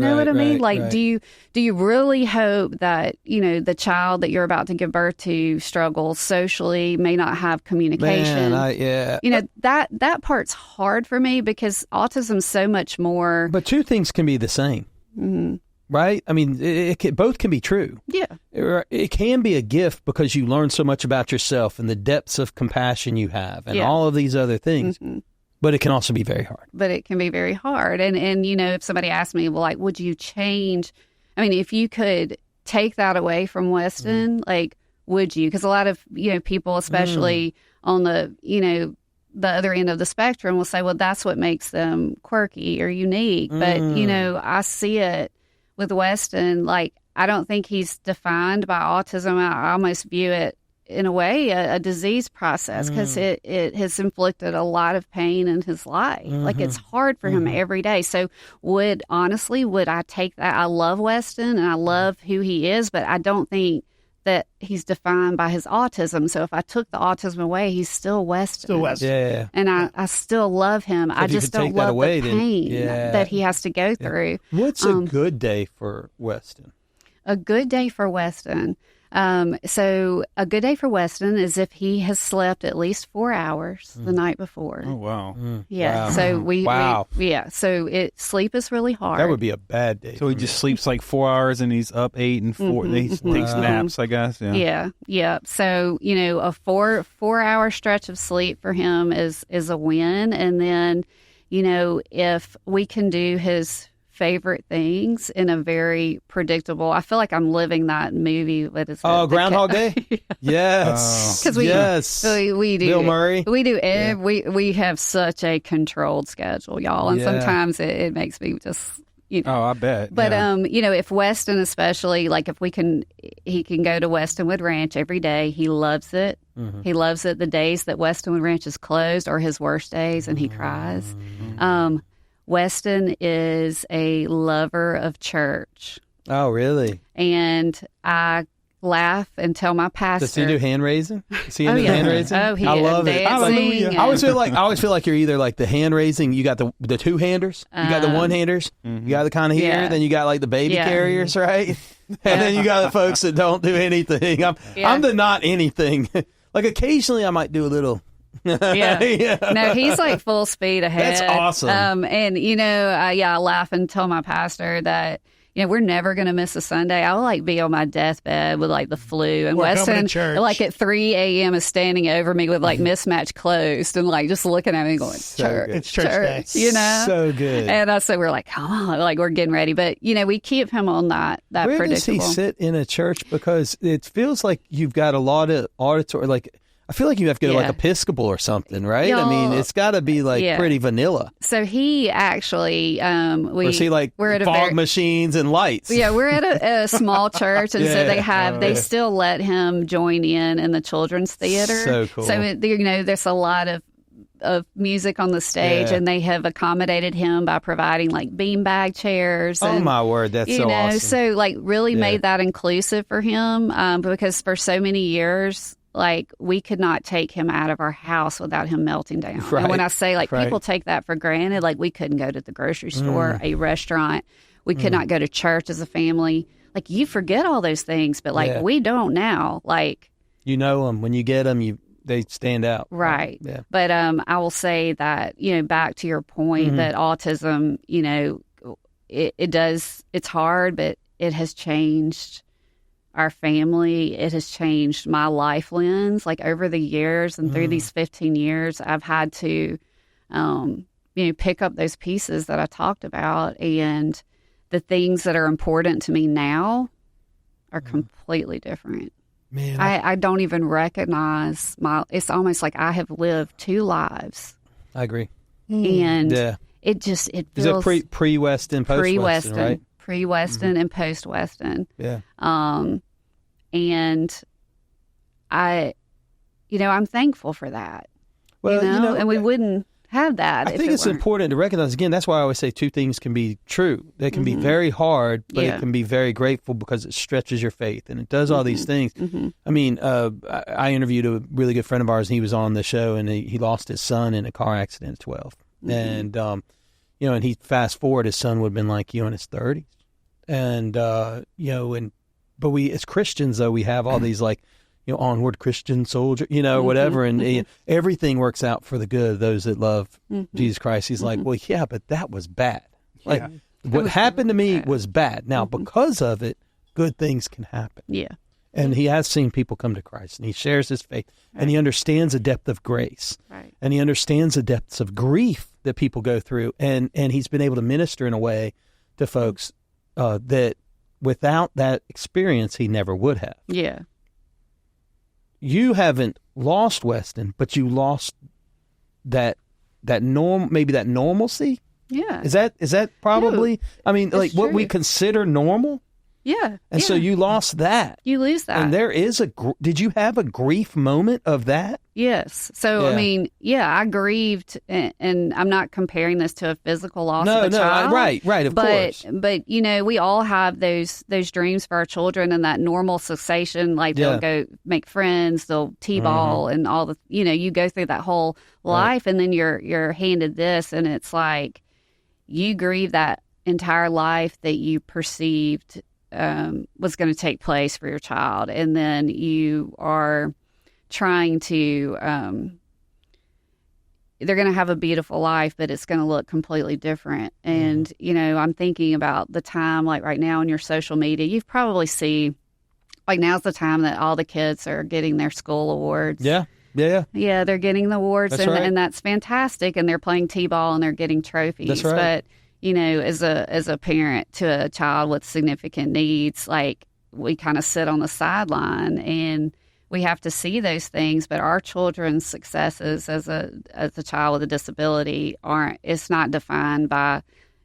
what I mean? Like, do you really hope that, the child that you're about to give birth to struggles socially, may not have communication? That part's hard for me because autism's so much more. But two things can be the same. Mm-hmm. Right? I mean, both can be true. Yeah. It can be a gift because you learn so much about yourself and the depths of compassion you have and all of these other things. Mm-hmm. But it can also be very hard. But it can be very hard. And if somebody asked me, well, like, would you change? I mean, if you could take that away from Weston, like, would you? Because a lot of, people, especially on the, the other end of the spectrum will say, well, that's what makes them quirky or unique. But, I see it with Weston, like, I don't think he's defined by autism. I almost view it, in a way, a disease process because it has inflicted a lot of pain in his life. Like, it's hard for him every day. So would I take that? I love Weston and I love who he is, but I don't think that he's defined by his autism. So if I took the autism away, he's still Weston. Still Weston. Yeah. And I still love him. So I just don't love the pain that he has to go through. What's a good day for Weston? A good day for Weston. So a good day for Weston is if he has slept at least 4 hours the night before. Oh, wow. Yeah. Wow. So So sleep is really hard. That would be a bad day. So he just sleeps like 4 hours and he's up 8 and 4. He takes naps, I guess. Yeah. Yeah. So, a 4 hour stretch of sleep for him is a win. And then, if we can do his favorite things in a very predictable. I feel like I'm living that movie with his. Oh, Groundhog Day. Yes, because we do Bill Murray. We do. We have such a controlled schedule, y'all, and sometimes it makes me just. Oh, I bet. But if Weston, especially, like if he can go to Weston Wood Ranch every day. He loves it. Mm-hmm. He loves it. The days that Weston Wood Ranch is closed are his worst days, and he cries. Weston is a lover of church. Oh, really? And I laugh and tell my pastor. Does he do hand raising? Is he into hand raising? Oh, I love it. Hallelujah. I always feel like you're either like the hand raising. You got the two handers. You got the one handers. You got the kind of here. Then you got like the baby carriers, right? And then you got the folks that don't do anything. I'm the not anything. Like occasionally I might do a little. No, he's like full speed ahead. That's awesome. And I laugh and tell my pastor that we're never going to miss a Sunday. I'll like be on my deathbed with like the flu, and Weston like at 3 a.m. is standing over me with like mismatched clothes and like just looking at me going, church, it's church day. So good. And so we're like, come on, like we're getting ready, but we keep him on that Where predictable. Does he sit in a church? Because it feels like you've got a lot of auditory, like. I feel like you have to go to like Episcopal or something, right? I mean, it's got to be like pretty vanilla. So he actually, or is he like we're at fog machines and lights? Yeah, we're at a small church, and so they still let him join in the children's theater. So cool. So there's a lot of of music on the stage, and they have accommodated him by providing like beanbag chairs. Oh, and, my word. That's so awesome. So like really made that inclusive for him, because for so many years, like we could not take him out of our house without him melting down. Right. And when I say like people take that for granted, like we couldn't go to the grocery store, a restaurant, we could not go to church as a family. Like you forget all those things, but like we don't now. Like you know them when you get them, they stand out. Right. Yeah. But I will say that, you know, back to your point that autism, you know, it's hard, but it has changed our family. It has changed my life lens. Like over the years and through these 15 years, I've had to, you know, pick up those pieces that I talked about, and the things that are important to me now are completely different. Man, I don't even recognize it's almost like I have lived two lives. I agree. And it feels... Is it pre-Weston, post-Weston, right? Pre-Weston and post-Weston. Yeah. And I'm thankful for that. Well, and we wouldn't have that. I think it's important to recognize, again, that's why I always say two things can be true. They can be very hard, but it can be very grateful because it stretches your faith and it does all these things. I mean, I interviewed a really good friend of ours, and he was on the show, and he lost his son in a car accident at 12. And, and he fast forward, his son would have been like, in his 30s. And, but we, as Christians, though, we have all these like, onward Christian soldier, whatever. And everything works out for the good of those that love Jesus Christ. He's like, well, yeah, but that was bad. Like what happened to me was bad. Now, because of it, good things can happen. Yeah. And he has seen people come to Christ, and he shares his faith, and he understands the depth of grace, and he understands the depths of grief that people go through. And he's been able to minister in a way to folks that without that experience, he never would have. Yeah. You haven't lost Weston, but you lost that normalcy. Yeah. Is that probably? Yeah, I mean, like true. what we consider normal. Yeah. And so you lost that. You lose that. And there is did you have a grief moment of that? Yes. So, I mean, I grieved, and I'm not comparing this to a physical loss of a child. Right, of course. But, we all have those dreams for our children, and that normal cessation, like they'll go make friends, they'll t-ball and all the, you go through that whole life, and then you're handed this, and it's like you grieve that entire life that you perceived was going to take place for your child, and then you are trying to they're going to have a beautiful life, but it's going to look completely different. And I'm thinking about the time, like right now in your social media, you've probably seen, like, now's the time that all the kids are getting their school awards. Yeah, they're getting the awards. That's right. And that's fantastic, and they're playing t-ball and they're getting trophies. That's right. But as a parent to a child with significant needs, like, we kind of sit on the sideline and we have to see those things. But our children's successes as a child with a disability it's not defined by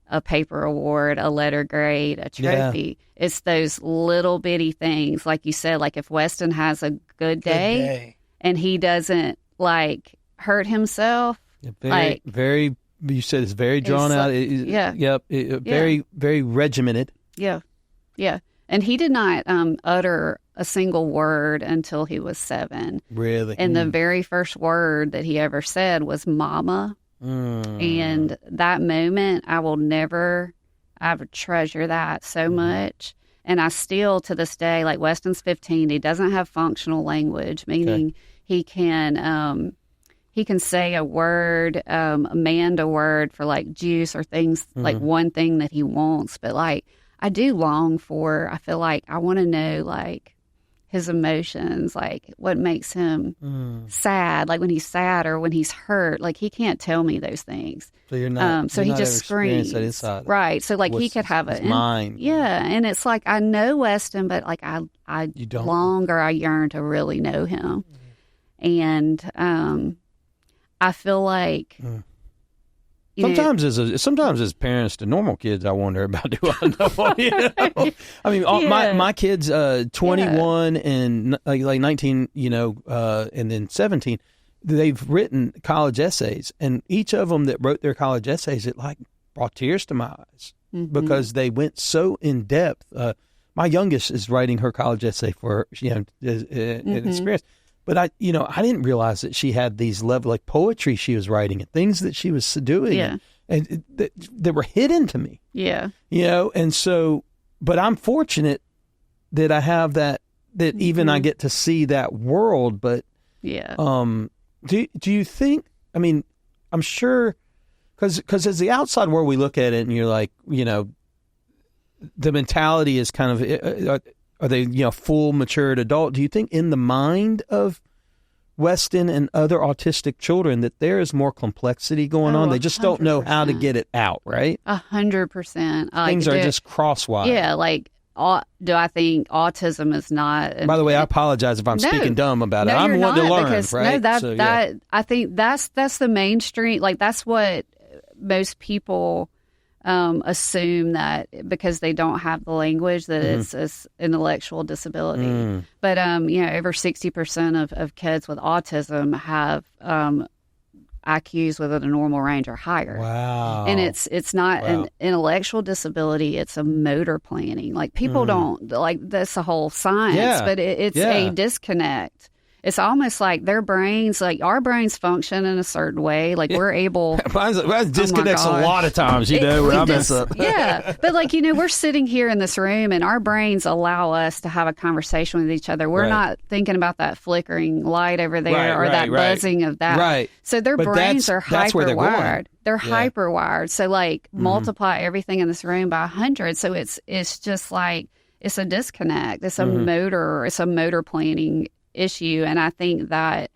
a paper award, a letter grade, a trophy. Yeah. It's those little bitty things. Like you said, like if Weston has a good day and he doesn't like hurt himself, very you said it's very drawn out. Very, very regimented. Yeah. And he did not utter a single word until he was 7. Really? And the very first word that he ever said was mama. And that moment, I would treasure that so much. And I still, to this day, like Weston's 15, he doesn't have functional language, meaning he can say a word, a word for like juice or things, like one thing that he wants. But like, I do long for, I feel like I want to know like his emotions, like what makes him sad, like when he's sad or when he's hurt, like he can't tell me those things. So you're not, so he just screams. That inside. Right. So like he could have a mind. Yeah. And it's like, I know Weston, but like I long or I yearn to really know him. And, I feel like sometimes as parents to normal kids, I wonder about, do I know? I mean, my kids, 21 and like 19, and then 17. they've written college essays, and each of them that wrote their college essays, it like brought tears to my eyes because they went so in depth. My youngest is writing her college essay for an experience, but I didn't realize that she had these level like poetry she was writing and things that she was doing, and they were hidden to me. Yeah, and so, but I'm fortunate that I have that even I get to see that world. But do you think? I mean, I'm sure because as the outside world we look at it, and you're like, the mentality is kind of, are they full matured adult? Do you think in the mind of Weston and other autistic children that there is more complexity going on? They just 100%. Don't know how to get it out, right? 100%. Things are just crosswise. Yeah, like. Do I think autism is not? By the way, I apologize if I'm speaking dumb about it. I'm wanting to learn, because, right? No, I think that's the mainstream. Like that's what most people assume, that because they don't have the language that it's intellectual disability. But over 60% of kids with autism have IQs within a normal range or higher. Wow. And it's not an intellectual disability, it's a motor planning. Like people don't, like that's the whole science, but it's a disconnect. It's almost like their brains, like our brains function in a certain way. Like we're able. Mine disconnects a lot of times, where I mess up. Yeah. But like, we're sitting here in this room and our brains allow us to have a conversation with each other. We're not thinking about that flickering light over there or that buzzing of that. Right. So their brains are hyper-wired. They're hyper-wired. So like multiply everything in this room by 100. So it's just like, it's a disconnect. It's a motor planning issue. And I think that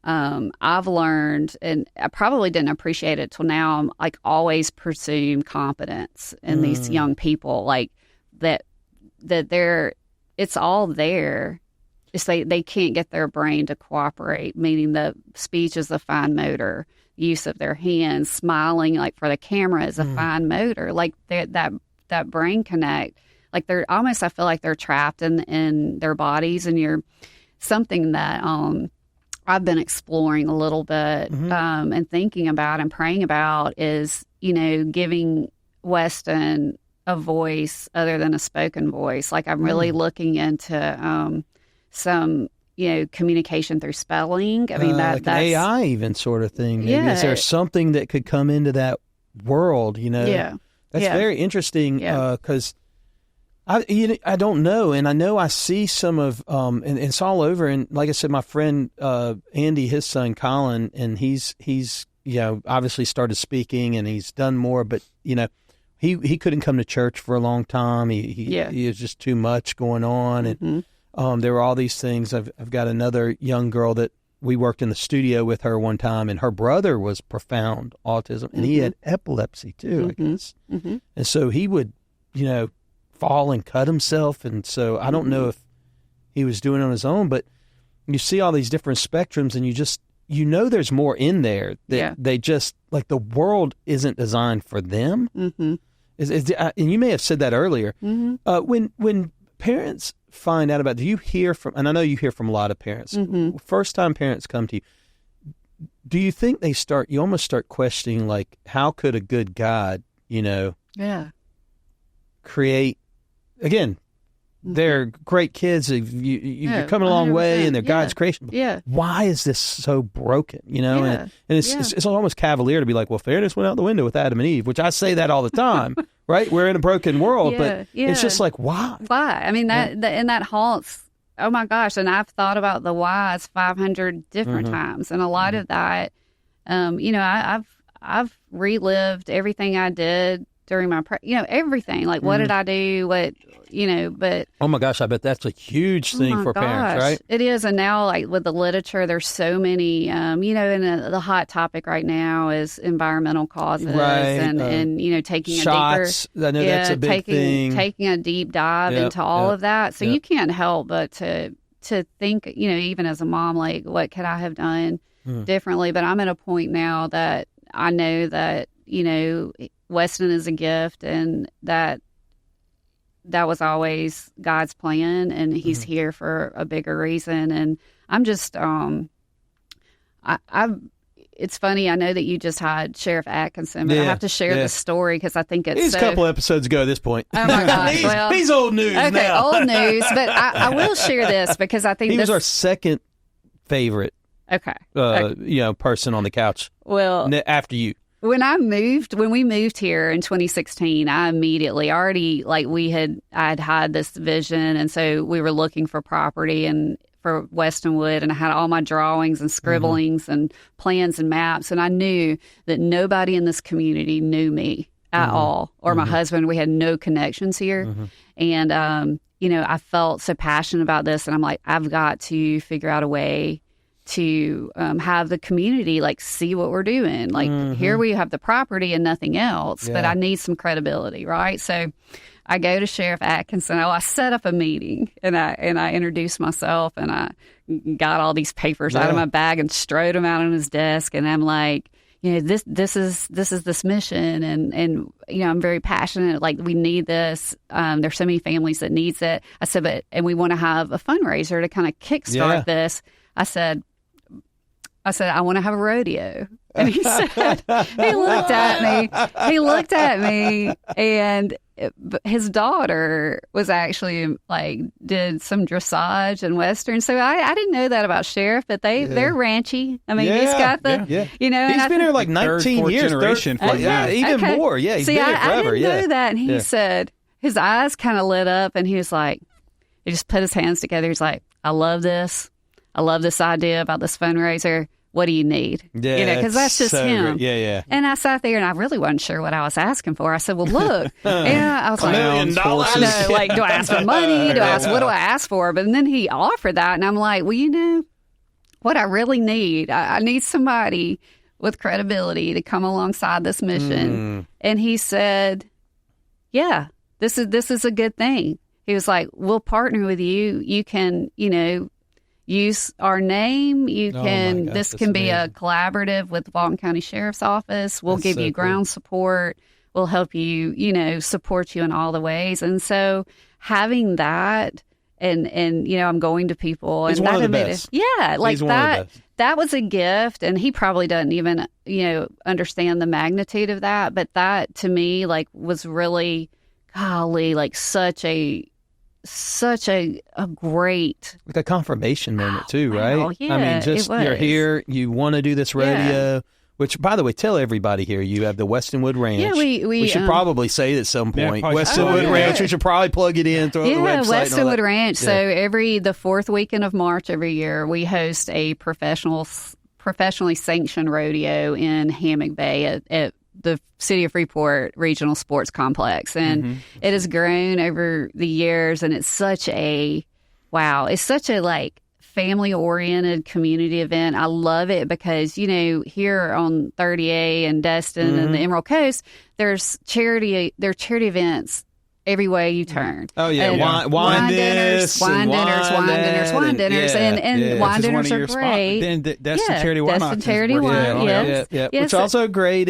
I've learned, and I probably didn't appreciate it till now, I'm like always presume competence in these young people, like that it's all there. It's they can't get their brain to cooperate, meaning the speech is a fine motor, use of their hands, smiling like for the camera is a fine motor, like that brain connect, like they're almost, I feel like they're trapped in their bodies. And something that I've been exploring a little bit and thinking about and praying about is, giving Weston a voice other than a spoken voice. Like I'm really looking into some, communication through spelling. I mean, like that's an AI even sort of thing. Maybe. Yeah. Is there something that could come into that world, Yeah. That's very interesting because I don't know, and I know I see some of, and it's all over. And like I said, my friend Andy, his son Colin, and he's obviously started speaking, and he's done more. But he couldn't come to church for a long time. He was just too much going on, and there were all these things. I've got another young girl that we worked in the studio with her one time, and her brother was profound autism, and he had epilepsy too, I guess, and so he would fall and cut himself, and so I don't know if he was doing it on his own, but you see all these different spectrums, and there's more in there that they just, like, the world isn't designed for them. And you may have said that earlier. When parents find out about, do you hear from, and I know you hear from a lot of parents, first time parents come to you, do you think you almost start questioning, like, how could a good God, create, again, they're great kids. You're coming a long way, and they're God's creation. But why is this so broken? And it's almost cavalier to be like, well, fairness went out the window with Adam and Eve, which I say that all the time, right? We're in a broken world, but it's just like, why? Why? I mean, that haunts. Oh my gosh! And I've thought about the whys 500 different times, and a lot of that, I've relived everything I did during my, everything. Like, what did I do? But oh my gosh, I bet that's a huge thing for parents, right? It is. And now, like with the literature, there's so many, and the hot topic right now is environmental causes, and taking shots. I know that's a big thing. Taking a deep dive into all of that. So you can't help but to think, even as a mom, like, what could I have done differently? But I'm at a point now that I know that, Weston is a gift, and that was always God's plan, and he's here for a bigger reason. And I'm just, I'm it's funny. I know that you just had Sheriff Atkinson, but I have to share this story because I think it's a couple episodes ago at this point. Oh my gosh! He's old news now. Old news. But I will share this because I think he was our second favorite. Person on the couch. Well, after you. When we moved here in 2016, I immediately I had this vision, and so we were looking for property and for Weston Wood, and I had all my drawings and scribblings and plans and maps, and I knew that nobody in this community knew me at all, or my husband. We had no connections here, and I felt so passionate about this, and I'm like, I've got to figure out a way to have the community see what we're doing. Here we have the property and nothing else, but I need some credibility, right? So I go to Sheriff Atkinson. I set up a meeting, and I introduced myself, and I got all these papers out of my bag and strode them out on his desk, and I'm like, this is this mission, and I'm very passionate. We need this. There's so many families that needs it. I said, and we want to have a fundraiser to kind of kickstart this. I said, I want to have a rodeo. And he said, he looked at me, and his daughter was actually did some dressage and Western. So I didn't know that about Sheriff, that they're ranchy. I mean, he's got he's been here 19 years. Generation. Even more. Yeah, he's been here forever. I didn't know that. And he said, his eyes kind of lit up, and he was like, he just put his hands together. He's like, I love this. I love this idea about this fundraiser. What do you need? Yeah, because that's just him. Great. Yeah. And I sat there, and I really wasn't sure what I was asking for. I said, well, look. And I was like, $1 million. Do I ask for money? What do I ask for? But then he offered that, and I'm like, well, what I really need, I need somebody with credibility to come alongside this mission. And he said, yeah, this is a good thing. He was like, we'll partner with you. You can, use our name. You can. This can be a collaborative with Walton County Sheriff's Office. We'll give you ground support. We'll help you, support you in all the ways. And so having that, and I'm going to people, and that one of the best. Like that. That was a gift, and he probably doesn't even understand the magnitude of that. But that to me was really, golly, such a great, a confirmation moment too, right? Wow, yeah, I mean, just you're here, you want to do this rodeo, which, by the way, tell everybody here, you have the Weston Wood Ranch. Yeah, we should probably say it at some point. Weston Wood Ranch. We should probably plug it in, throw it on the website. Weston Wood Ranch. So the fourth weekend of March every year, we host a professionally sanctioned rodeo in Hammock Bay at the City of Freeport Regional Sports Complex, and it has grown over the years, and it's such a family-oriented community event. I love it because, here on 30A and Destin and the Emerald Coast, there's charity events every way you turn. Oh yeah, wine dinners, and wine dinners are great. Then that's the charity wine. That's the charity wine. Yes. Which also great.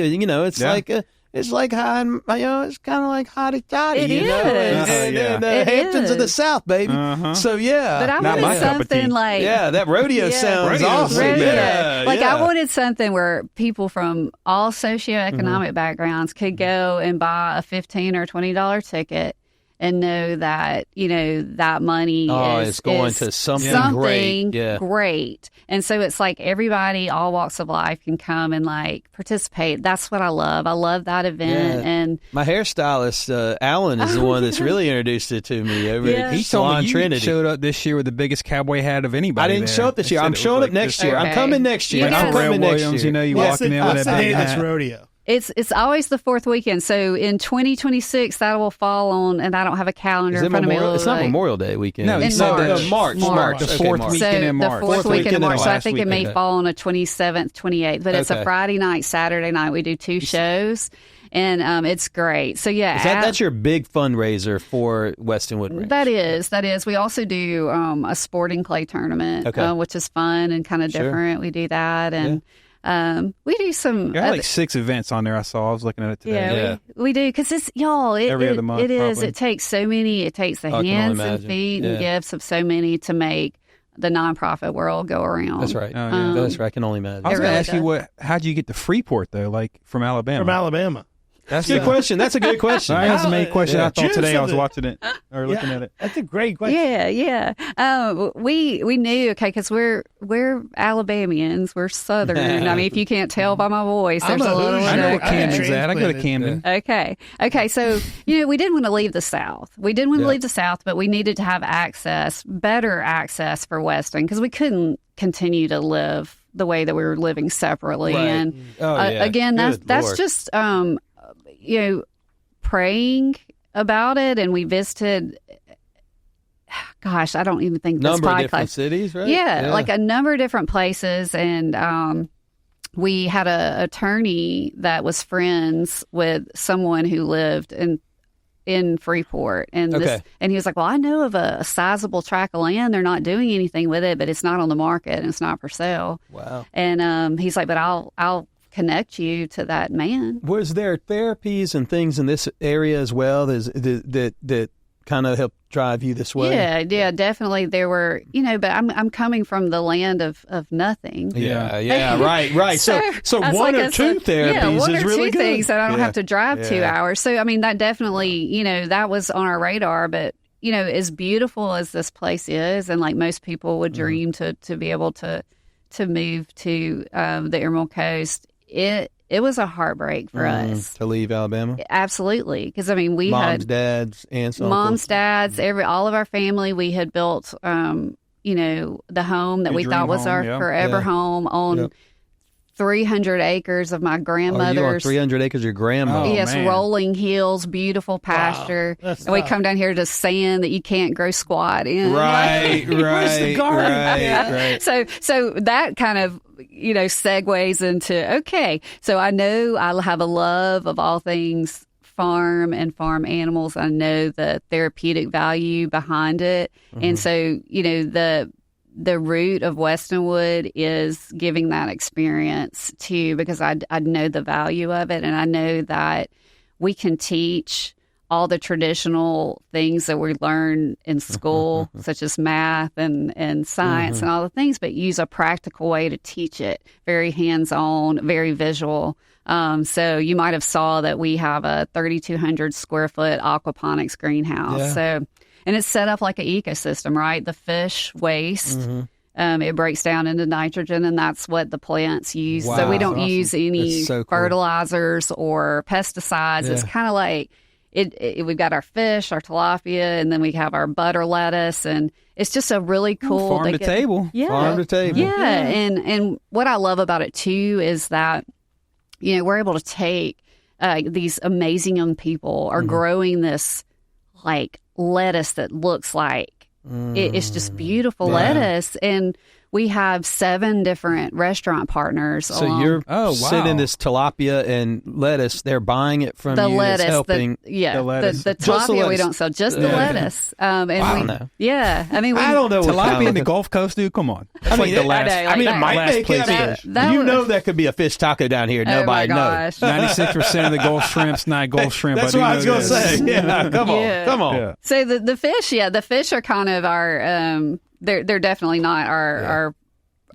It's like high, it's kind of like hotty toddy. It is. And Hamptons of the South, baby. So but I wanted something that rodeo sounds awesome. Rodeo. Yeah, I wanted something where people from all socioeconomic backgrounds could go and buy a $15 or $20 ticket and know that, that money is going to something great. Great. And so it's everybody, all walks of life can come and participate. That's what I love. I love that event. Yeah. And my hairstylist, Alan, is the one that's really introduced it to me over at He told me you Trinity. Showed up this year with the biggest cowboy hat of anybody. I didn't show up this year. I'm showing up next year. I'm coming next year. I'm coming next year. You walking in with that big hat. rodeo. It's always the fourth weekend. So in 2026, that will fall on, and I don't have a calendar in front of me. It's not Memorial Day weekend. No, it's March. The fourth weekend in March. The fourth weekend in March. So I think it may fall on the 27th, 28th. But it's a Friday night, Saturday night. We do 2 shows. And it's great. So, that's your big fundraiser for Weston Wood Ranch. That is. We also do a sporting clay tournament, which is fun and kind of different. We do that. And we do some. There are 6 events on there. I was looking at it today. Yeah. We do because it's every other month. It is. It takes so many. It takes the hands and feet and gifts of so many to make the nonprofit world go around. That's right. That's right. I can only imagine. I was going to ask really you, how'd you get to Freeport, though, like from Alabama? From Alabama. That's a good question. That's a good question. That's the main question I thought today. I was watching it or looking at it. That's a great question. Yeah. We knew, okay, because we're Alabamians. We're Southern. I mean, if you can't tell by my voice, there's a little. I know what Camden's at. I go to Camden. Okay. So we didn't want to leave the South. We didn't want to leave the South, but we needed to have better access for Weston, because we couldn't continue to live the way that we were living separately. Right. And again, Good that's Lord. just praying about it, and we visited. Gosh, I don't even think number of this different cities, right? Yeah, like a number of different places, and we had an attorney that was friends with someone who lived in Freeport, and and he was like, "Well, I know of a sizable tract of land. They're not doing anything with it, but it's not on the market and it's not for sale." Wow. And he's like, "But I'll connect you to that man." Was there therapies and things in this area as well that kind of helped drive you this way? Yeah, definitely. There were, but I'm coming from the land of nothing. Yeah, right. So one or two therapies is really good. Things that I don't have to drive 2 hours. So, I mean, that definitely, that was on our radar. But, as beautiful as this place is, and like most people would dream to be able to move to the Emerald Coast, it was a heartbreak for us to leave Alabama. Absolutely, because I mean, we had dads, aunts, uncles. Moms, dads, all of our family. We had built, the home that we thought was our forever home on 300 acres of my grandmother's. Oh, you on 300 acres of your grandmother? Yes, rolling hills, beautiful pasture. Wow, and we come down here to sand that you can't grow squat in. Right. Where's the garden? Right. So that kind of, segues into, okay, so I know I'll have a love of all things farm and farm animals. I know the therapeutic value behind it. And so, the root of Westonwood is giving that experience too, because I know the value of it, and I know that we can teach all the traditional things that we learn in school, such as math and science and all the things, but use a practical way to teach it, very hands-on, very visual. So you might have saw that we have a 3,200 square foot aquaponics greenhouse. Yeah. So. And it's set up like an ecosystem, right? The fish waste, it breaks down into nitrogen, and that's what the plants use. Wow. So we don't That's use awesome. any That's so cool. fertilizers or pesticides. Yeah. It's kind of like we've got our fish, our tilapia, and then we have our butter lettuce, and it's just a really cool farm to table. Yeah, farm to table. Yeah, and what I love about it too is that we're able to take these amazing young people are growing this like lettuce that looks like it's just beautiful lettuce, and we have 7 different restaurant partners. So you're sending this tilapia and lettuce. They're buying it from the you. lettuce, it's helping the lettuce. The tilapia we don't sell, just the lettuce. And I don't know. Yeah, I mean, I don't know what tilapia kind in the of Gulf Coast, dude. Come on, that's like the last. It might make it. That could be a fish taco down here. Nobody knows. 96% of the Gulf shrimp's not Gulf shrimp. That's what I was going to say. Yeah, come on. Yeah. So the fish, the fish are kind of our. They're definitely not our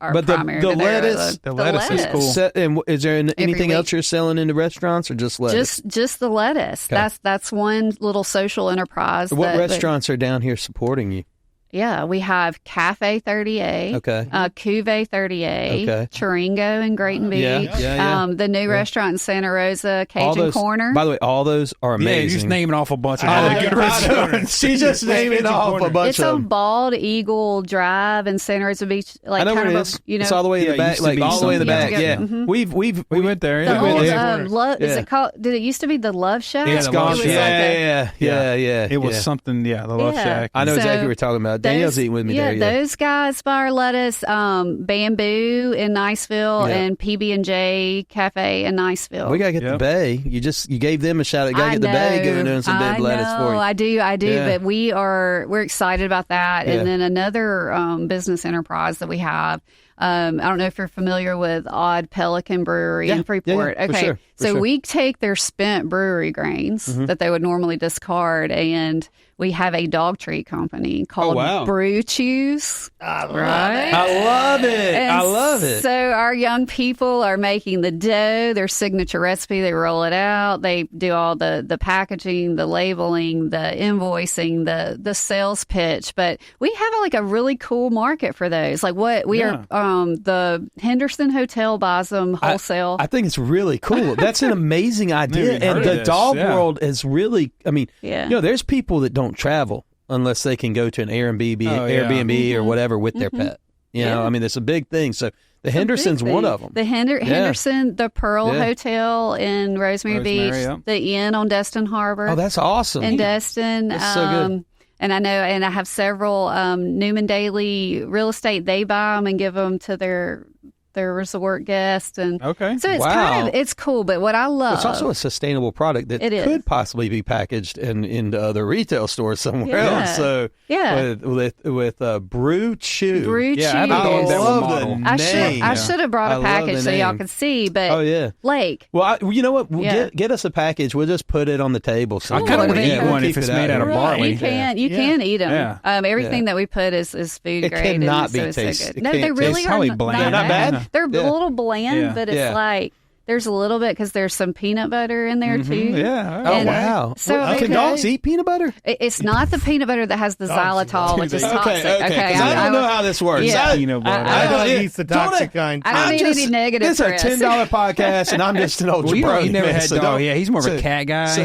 but primary. The lettuce is cool. And is there anything else you're selling into restaurants, or just lettuce? Just the lettuce. Okay. That's one little social enterprise. What restaurants are down here supporting you? Yeah, we have Cafe 30A, Cuvée 30A, Chiringo in Grayton Beach, the new restaurant in Santa Rosa, Cajun Corner. By the way, all those are amazing. Yeah, you're just naming off a bunch of good restaurants. She's just naming off a bunch it's of them. It's on Bald Eagle Drive in Santa Rosa Beach. Like, I know kind where of it is. It's all the way in the back, like all the way in the back. Yeah, we went there. The Yeah. old, is it called? Did it used to be the Love Shack? It's gone. Yeah. It was something. Yeah, the Love Shack. I know exactly what you're talking about. Danielle's eating with me there. Yeah, those guys buy our lettuce. Bamboo in Niceville and PB&J Cafe in Niceville. We gotta get the Bay. You gave them a shout out. Gotta get the Bay doing some big lettuce for you. I do. Yeah. But we're excited about that. Yeah. And then another business enterprise that we have. I don't know if you're familiar with Odd Pelican Brewery in Freeport. Yeah, okay, for sure. We take their spent brewery grains that they would normally discard, and we have a dog treat company called Brew Chews. I love right? I love it. And I love it. So our young people are making the dough, their signature recipe. They roll it out. They do all the packaging, the labeling, the invoicing, the sales pitch. But we have like a really cool market for those. Like what we are, the Henderson Hotel buys them wholesale. I think it's really cool. That's an amazing idea. And the dog world is really, I mean, there's people that don't travel unless they can go to an Airbnb or whatever with their pet. You know, I mean, it's a big thing. So the Henderson's one of them. The Henderson, the Pearl Hotel in Rosemary Beach, the Inn on Destin Harbor. Oh, that's awesome. In Destin. That's so good. And I know, and I have several Newman Daily Real Estate. They buy them and give them to their resort guests, and so it's kind of, it's cool. But what I love, it's also a sustainable product that could possibly be packaged and into other retail stores somewhere else. So with Brew Chew, I love the name. I should have brought a package so y'all could see. But Lake, well, you know what? Get us a package. We'll just put it on the table. So I kind of want to eat one if it's made out of barley. You can eat them. Everything that we put is food grade. It cannot be tasted. No, they really are not bad. They're a little bland, but it's like there's a little bit because there's some peanut butter in there too. Yeah. Oh, wow. So can dogs eat peanut butter? It's not the peanut butter that has the xylitol, which is toxic. Okay. I don't know how this works. Peanut butter. I don't eat the toxic kind. I don't need any negative. This is a $10 podcast, and I'm just an old jabroni. You never had dog. Yeah, he's more of a cat guy. So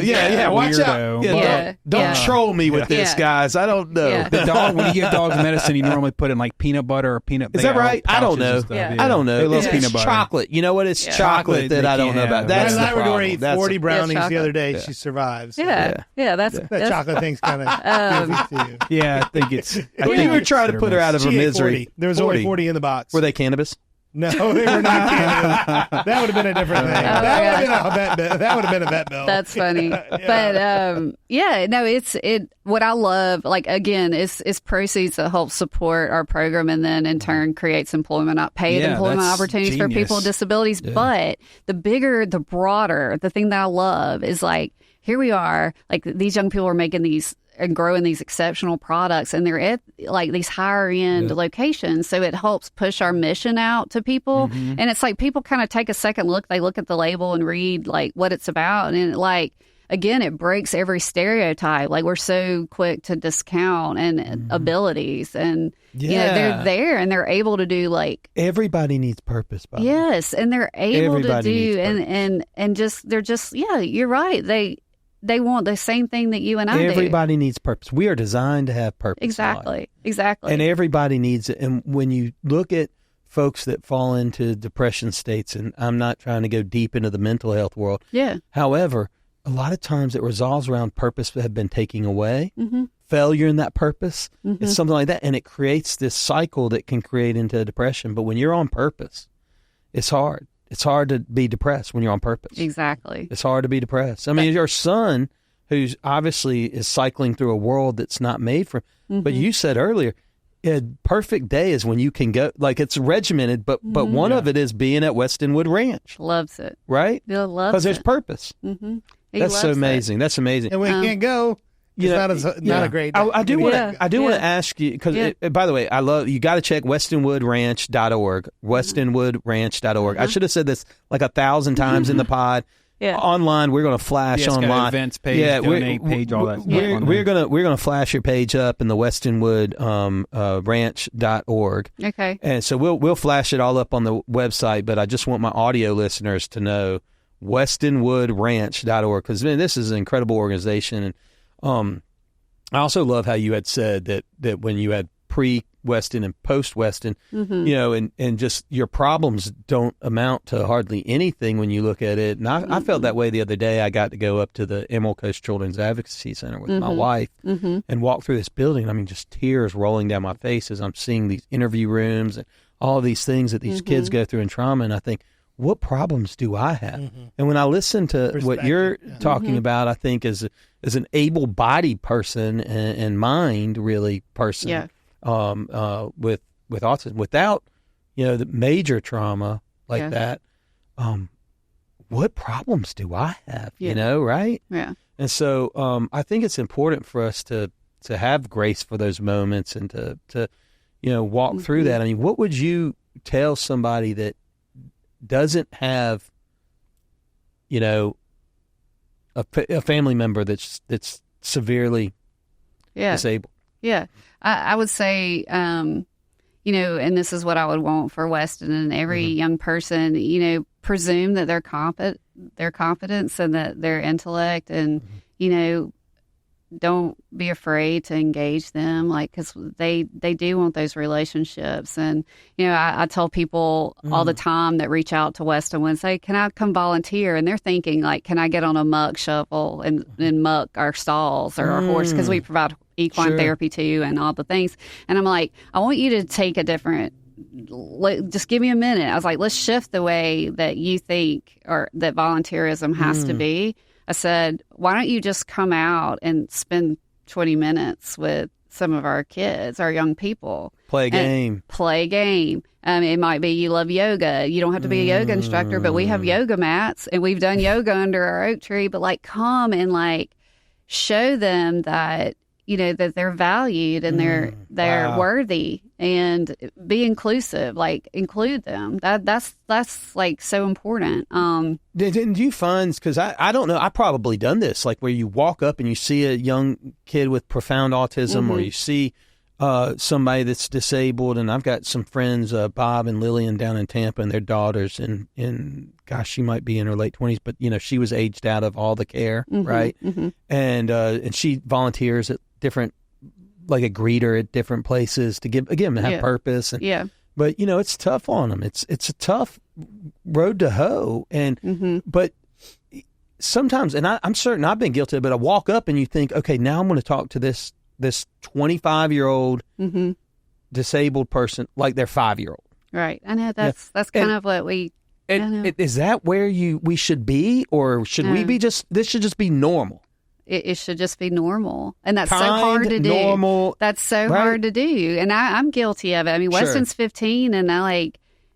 watch out. Don't troll me with this, guys. I don't know. The dog, when you give dogs medicine, you normally put in like peanut butter or peanut. Is that right? I don't know. I don't know. They love peanut butter. Chocolate. You know what? It's chocolate that I don't know about. That's the problem. Ate 40 brownies the other day. She survives. That's that chocolate thing's kind of too. Yeah, I think it's. We were trying to put her out of her misery. 40. There was only 40 in the box. Were they cannabis? No, they were not cannabis. That would have been a different thing. That would have been a vet bill. That's funny. But it's what I love, like, again, is proceeds that help support our program and then in turn creates paid employment opportunities for people with disabilities. Yeah. But the bigger, the broader, the thing that I love is like, here we are, like these young people are making these and growing these exceptional products, and they're at like these higher end locations. So it helps push our mission out to people. Mm-hmm. And it's like people kind of take a second look. They look at the label and read like what it's about. And it breaks every stereotype. Like we're so quick to discount and abilities, and they're there and they're able to do like everybody needs purpose. By yes, and they're able to do and just they're just you're right. They want the same thing that you and I do. Everybody needs purpose. We are designed to have purpose. Exactly. And everybody needs it. And when you look at folks that fall into depression states, and I'm not trying to go deep into the mental health world. Yeah. However, a lot of times it resolves around purpose that have been taken away, failure in that purpose. It's something like that. And it creates this cycle that can create into a depression. But when you're on purpose, it's hard. It's hard to be depressed when you're on purpose. Exactly. It's hard to be depressed. I mean, your son, who's obviously is cycling through a world that's not made for him. But you said earlier, a perfect day is when you can go, like it's regimented, but one of it is being at Weston Wood Ranch. Loves it. Right? He loves it. Because there's purpose. That's so amazing. That's amazing. And when you can't go, it's not a great day. I do want to ask you, because by the way, you got to check westonwoodranch.org, westonwoodranch.org. I should have said this like 1,000 times in the pod. Online, we're going to flash online events page, donate page, all that. We're going to flash your page up in the Westonwood ranch.org. Okay. And so we'll flash it all up on the website, but I just want my audio listeners to know westonwoodranch.org, because this is an incredible organization. And I also love how you had said that when you had pre-Weston and post-Weston, and just your problems don't amount to hardly anything when you look at it. And I felt that way the other day. I got to go up to the Emerald Coast Children's Advocacy Center with my wife and walk through this building. I mean, just tears rolling down my face as I'm seeing these interview rooms and all these things that these kids go through in trauma. And I think, what problems do I have? And when I listen to what you're talking about, I think as an able-bodied person and mind really person with autism, without the major trauma like that, what problems do I have? Right? Yeah. And so I think it's important for us to have grace for those moments and to walk through that. I mean, what would you tell somebody that doesn't have, a family member that's severely disabled? Yeah. I would say, and this is what I would want for Weston and every young person, presume that their competence and that their intellect and, don't be afraid to engage them, because they do want those relationships. And, I tell people all the time that reach out to Westonwood and say, can I come volunteer? And they're thinking, can I get on a muck shovel and muck our stalls or our horse? Because we provide equine therapy too and all the things. And I'm like, I want you to take a different, just give me a minute. I was like, let's shift the way that you think or that volunteerism has to be. I said, why don't you just come out and spend 20 minutes with some of our kids, our young people. Play a game. It might be you love yoga. You don't have to be a yoga instructor, but we have yoga mats and we've done yoga under our oak tree. But come and show them that, that they're valued and they're worthy, and be inclusive, include them. That's so important. Didn't you find, because I don't know, I probably done this, where you walk up and you see a young kid with profound autism, or you see somebody that's disabled, and I've got some friends, Bob and Lillian down in Tampa, and their daughters in gosh, she might be in her late 20s, but she was aged out of all the care, right? And she volunteers at different, a greeter at different places to have purpose. And, but it's tough on them. It's a tough road to hoe, and but sometimes, and I'm certain I've been guilty, but I walk up and you think, okay, now I'm going to talk to this 25-year-old disabled person like their 5-year-old. Right. I know that's kind of what we. Is that where we should be, or should we be this should just be normal? It should just be normal, and that's kind, so hard to do. Normal, that's so hard to do, and I'm guilty of it. I mean, Weston's 15, and I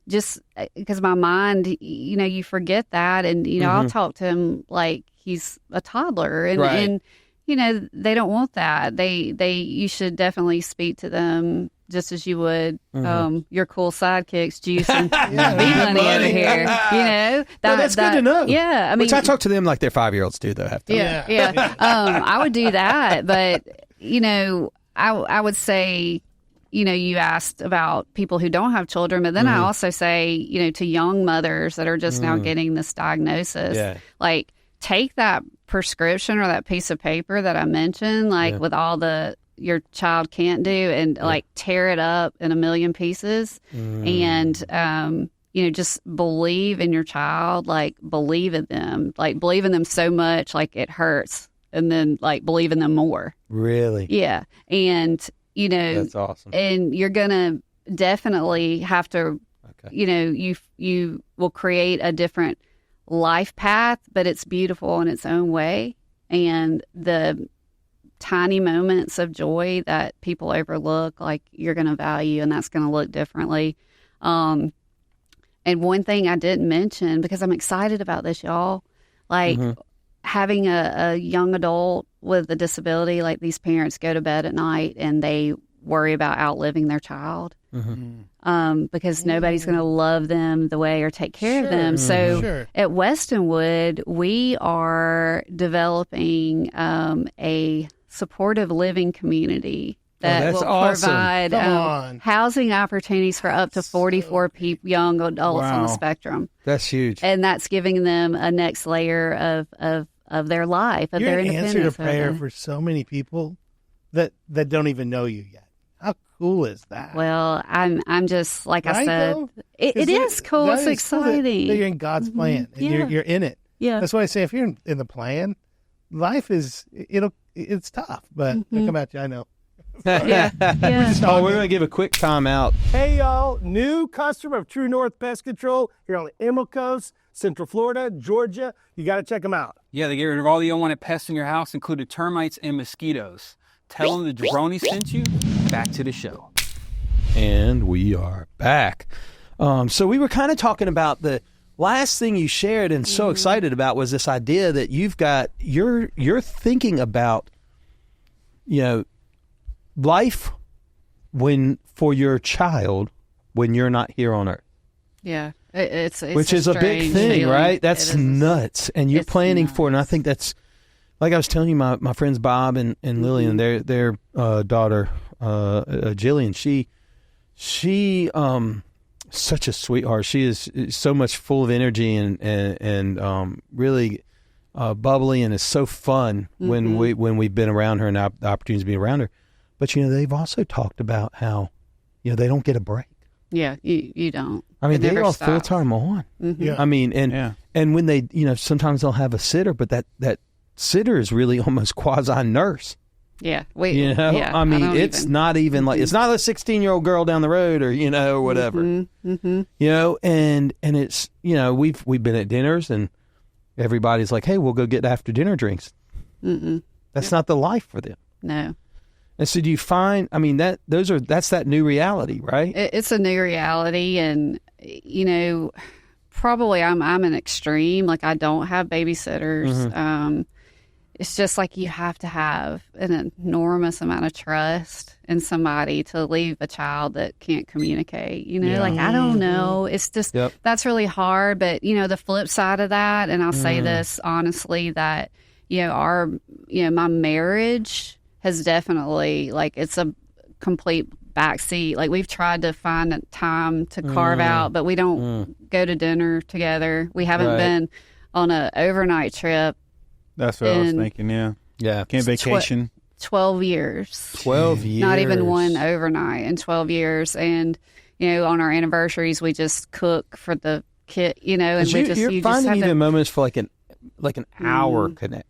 just because my mind, you forget that, and I'll talk to him like he's a toddler, and they don't want that. You should definitely speak to them just as you would your cool sidekicks, Juice and BMoney over here. That's good to know. Yeah, which I talk to them like their 5-year-olds do, though. Have to. Yeah. I would do that, but I would say, you asked about people who don't have children, but then I also say, to young mothers that are just now getting this diagnosis, take that prescription or that piece of paper that I mentioned, with all your child can't do, and tear it up in a million pieces, and just believe in your child, believe in them, believe in them so much it hurts, and then believe in them more. Really? Yeah. And that's awesome. And you're gonna definitely have to you will create a different life path, but it's beautiful in its own way, and the tiny moments of joy that people overlook, you're going to value, and that's going to look differently. And one thing I didn't mention, because I'm excited about this, y'all, having a young adult with a disability, these parents go to bed at night and they worry about outliving their child, because nobody's going to love them the way or take care of them. So at Westonwood, we are developing a supportive living community that will provide housing opportunities for up to 44 young adults on the spectrum. That's huge. And that's giving them a next layer of their life, of their independence. You're an answer to prayer for so many people that don't even know you yet. How cool is that? Well, I'm just, I said, it is cool. It's exciting. Cool that you're in God's plan, and you're in it. Yeah. That's why I say, if you're in the plan, life it's tough, but I come at you, I know. Yeah. Oh, we're going to give a quick time out. Hey, y'all, new customer of True North Pest Control here on the Emerald Coast, Central Florida, Georgia. You got to check them out. Yeah, they get rid of all the unwanted pests in your house, including termites and mosquitoes. Tell them the jabroni sent you. Back to the show. And we are back. So we were kind of talking about the last thing you shared and so excited about was this idea that you're thinking about, life for your child when you're not here on earth. Yeah. It's which is a big thing, feeling. right? That's nuts. And you're planning for it. And I think that's, like I was telling you, my friends Bob and Lillian, their daughter, Jillian, she such a sweetheart. She is so much full of energy and really bubbly, and is so fun when we've been around her and the opportunities to be around her. But, they've also talked about how, they don't get a break. Yeah, you don't. I mean, they are full time on. Yeah. I mean, and when they, sometimes they'll have a sitter, but that sitter is really almost quasi nurse. Yeah, I mean, it's not even like, it's not a 16-year-old girl down the road or or whatever. And it's we've been at dinners and everybody's like, hey, we'll go get after dinner drinks. That's not the life for them. No. And so do you find, I mean, that's that new reality, right? It's a new reality. And, probably I'm an extreme. Like, I don't have babysitters. It's just like you have to have an enormous amount of trust in somebody to leave a child that can't communicate. Like, I don't know. It's just, that's really hard. But, the flip side of that, and I'll say this honestly, that, my marriage has definitely, like, it's a complete backseat. Like, we've tried to find a time to carve out, but we don't go to dinner together. We haven't been on an overnight trip. That's what I was thinking, yeah. Can't vacation. 12 years. 12 years. Not even one overnight in 12 years. And, on our anniversaries, we just cook for the kid, and you're finding even moments for like an hour connect.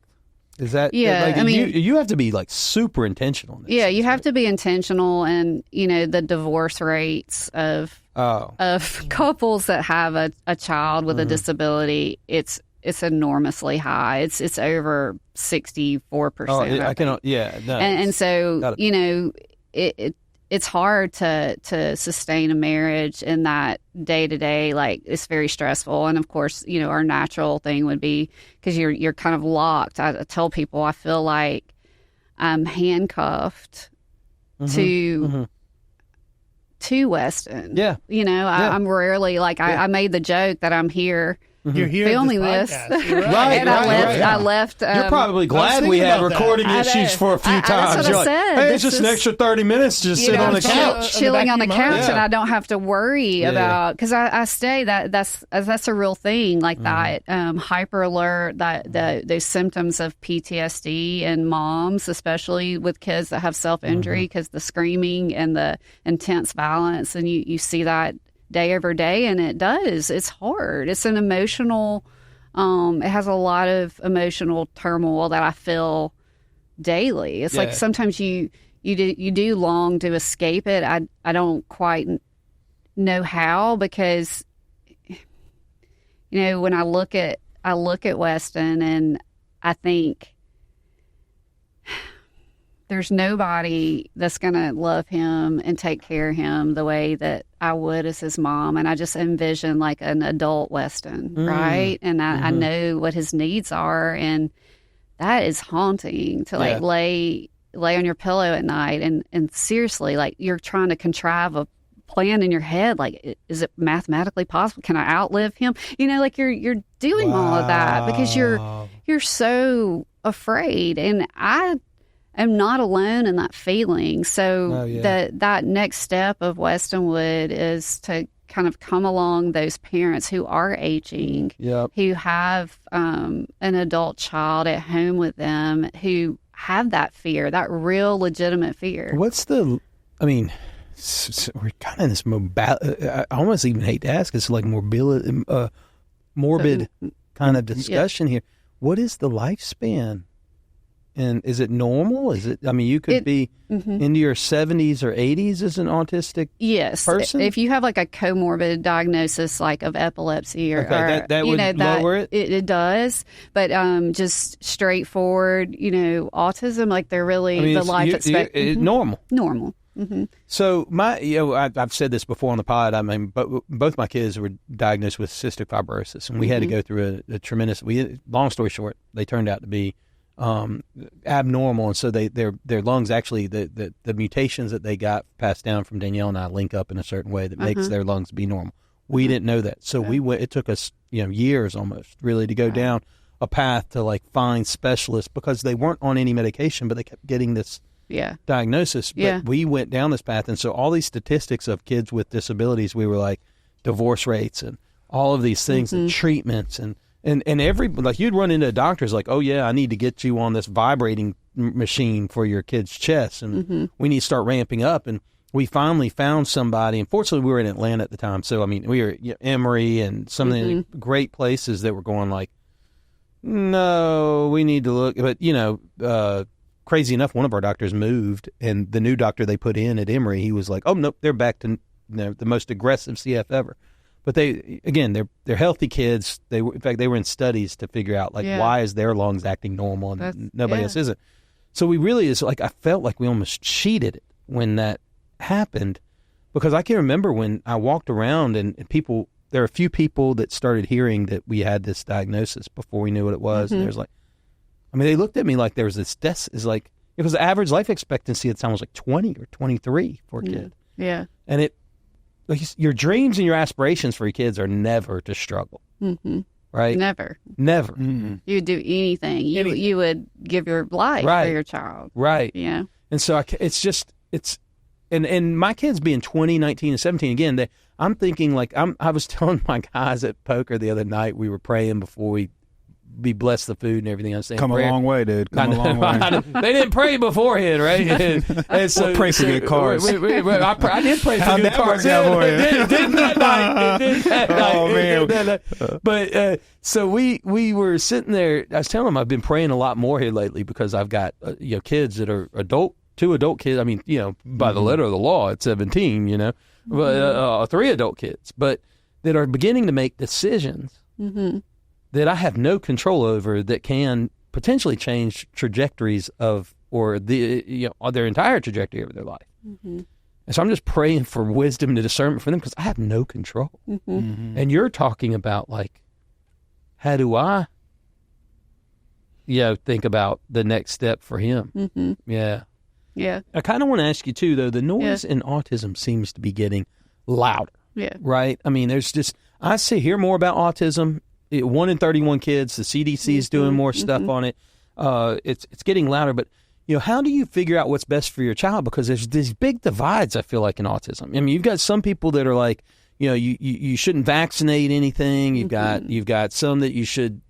Is that, I mean, you have to be like super intentional. Yeah, you have to be intentional. And, the divorce rates of couples that have a child with a disability, it's enormously high. It's over 64%. I cannot. Yeah, no, and so it's hard to sustain a marriage in that day to day. Like, it's very stressful. And of course, our natural thing would be, because you're kind of locked. I tell people I feel like I'm handcuffed to Weston. Yeah, I'm rarely like I made the joke that I'm here. You're here filming this, right? And I left. You're probably glad we had recording issues for a few times. That's what I said. Hey, it's just an extra 30 minutes to just sit on the couch, chilling on the couch, and I don't have to worry about, because I stay. That's a real thing. Like that hyper alert, that those symptoms of PTSD in moms, especially with kids that have self injury, because the screaming and the intense violence, and you see that day over day, and it's hard. It's an emotional, it has a lot of emotional turmoil that I feel daily. It's like sometimes you do long to escape it. I don't quite know how, because when I look at Weston, and I think there's nobody that's going to love him and take care of him the way that I would as his mom. And I just envision like an adult Weston, right? And I know what his needs are. And that is haunting to like lay on your pillow at night. And seriously, like, you're trying to contrive a plan in your head. Like, is it mathematically possible? Can I outlive him? Like you're doing all of that because you're so afraid. And I'm not alone in that feeling. So that next step of Westonwood is to kind of come along those parents who are aging, who have an adult child at home with them, who have that fear, that real legitimate fear. We're kind of in this I almost even hate to ask, it's like morbid kind of discussion here. What is the lifespan? And is it normal? You could be into your 70s or 80s as an autistic person? If you have like a comorbid diagnosis like of epilepsy or that would lower it? It does. But just straightforward, autism, like they're really the life expectancy. Normal. Normal. Mm-hmm. So I've said this before on the pod. I mean, both my kids were diagnosed with cystic fibrosis, and we had to go through a tremendous. Long story short, they turned out to be abnormal, and so their lungs actually the mutations that they got passed down from Danielle and I link up in a certain way that makes their lungs be normal. We didn't know that, so we went. It took us years almost really to go down a path to like find specialists because they weren't on any medication, but they kept getting this diagnosis. But we went down this path, and so all these statistics of kids with disabilities, we were like divorce rates and all of these things and treatments and every, like, you'd run into doctors like, oh yeah, I need to get you on this vibrating machine for your kid's chest, and we need to start ramping up. And we finally found somebody. Unfortunately, we were in Atlanta at the time, so I mean, we were Emory and some of the great places that were going like, no, we need to look. But crazy enough, one of our doctors moved, and the new doctor they put in at Emory, he was like, oh nope, they're back to the most aggressive CF ever. But they're healthy kids. In fact, they were in studies to figure out like why is their lungs acting normal and nobody else isn't. So we really I felt like we almost cheated it when that happened, because I can remember when I walked around and people, there are a few people that started hearing that we had this diagnosis before we knew what it was, and there's like, I mean, they looked at me like there was this death is like, it was the average life expectancy at the time was like 20 or 23 for a kid. Yeah. And it, like, your dreams and your aspirations for your kids are never to struggle, right? Never. You would do anything. You would give your life for your child. Right. Yeah. And so and my kids being 20, 19, and 17, again, I'm thinking like, I was telling my guys at poker the other night, we were praying before we blessed the food and everything. I'm saying, come a long way, dude. Come a long way. They didn't pray beforehand, right? And so, we'll pray for good cars. I did pray for good cars. Didn't that night. Oh, man. But so we were sitting there. I was telling them I've been praying a lot more here lately because I've got kids that are two adult kids. I mean, by the letter of the law at 17, but 3 adult kids, but that are beginning to make decisions that I have no control over that can potentially change trajectories or their entire trajectory of their life. And so I'm just praying for wisdom and discernment for them because I have no control. And you're talking about like, how do I, think about the next step for him? Yeah. I kind of want to ask you too, though, the noise in autism seems to be getting louder. Yeah. Right? I mean, I hear more about autism. 1 in 31 kids. The CDC is doing more stuff on it. It's getting louder, but how do you figure out what's best for your child? Because there's these big divides, I feel like, in autism. I mean, you've got some people that are like, you shouldn't vaccinate anything. You've got some that you should,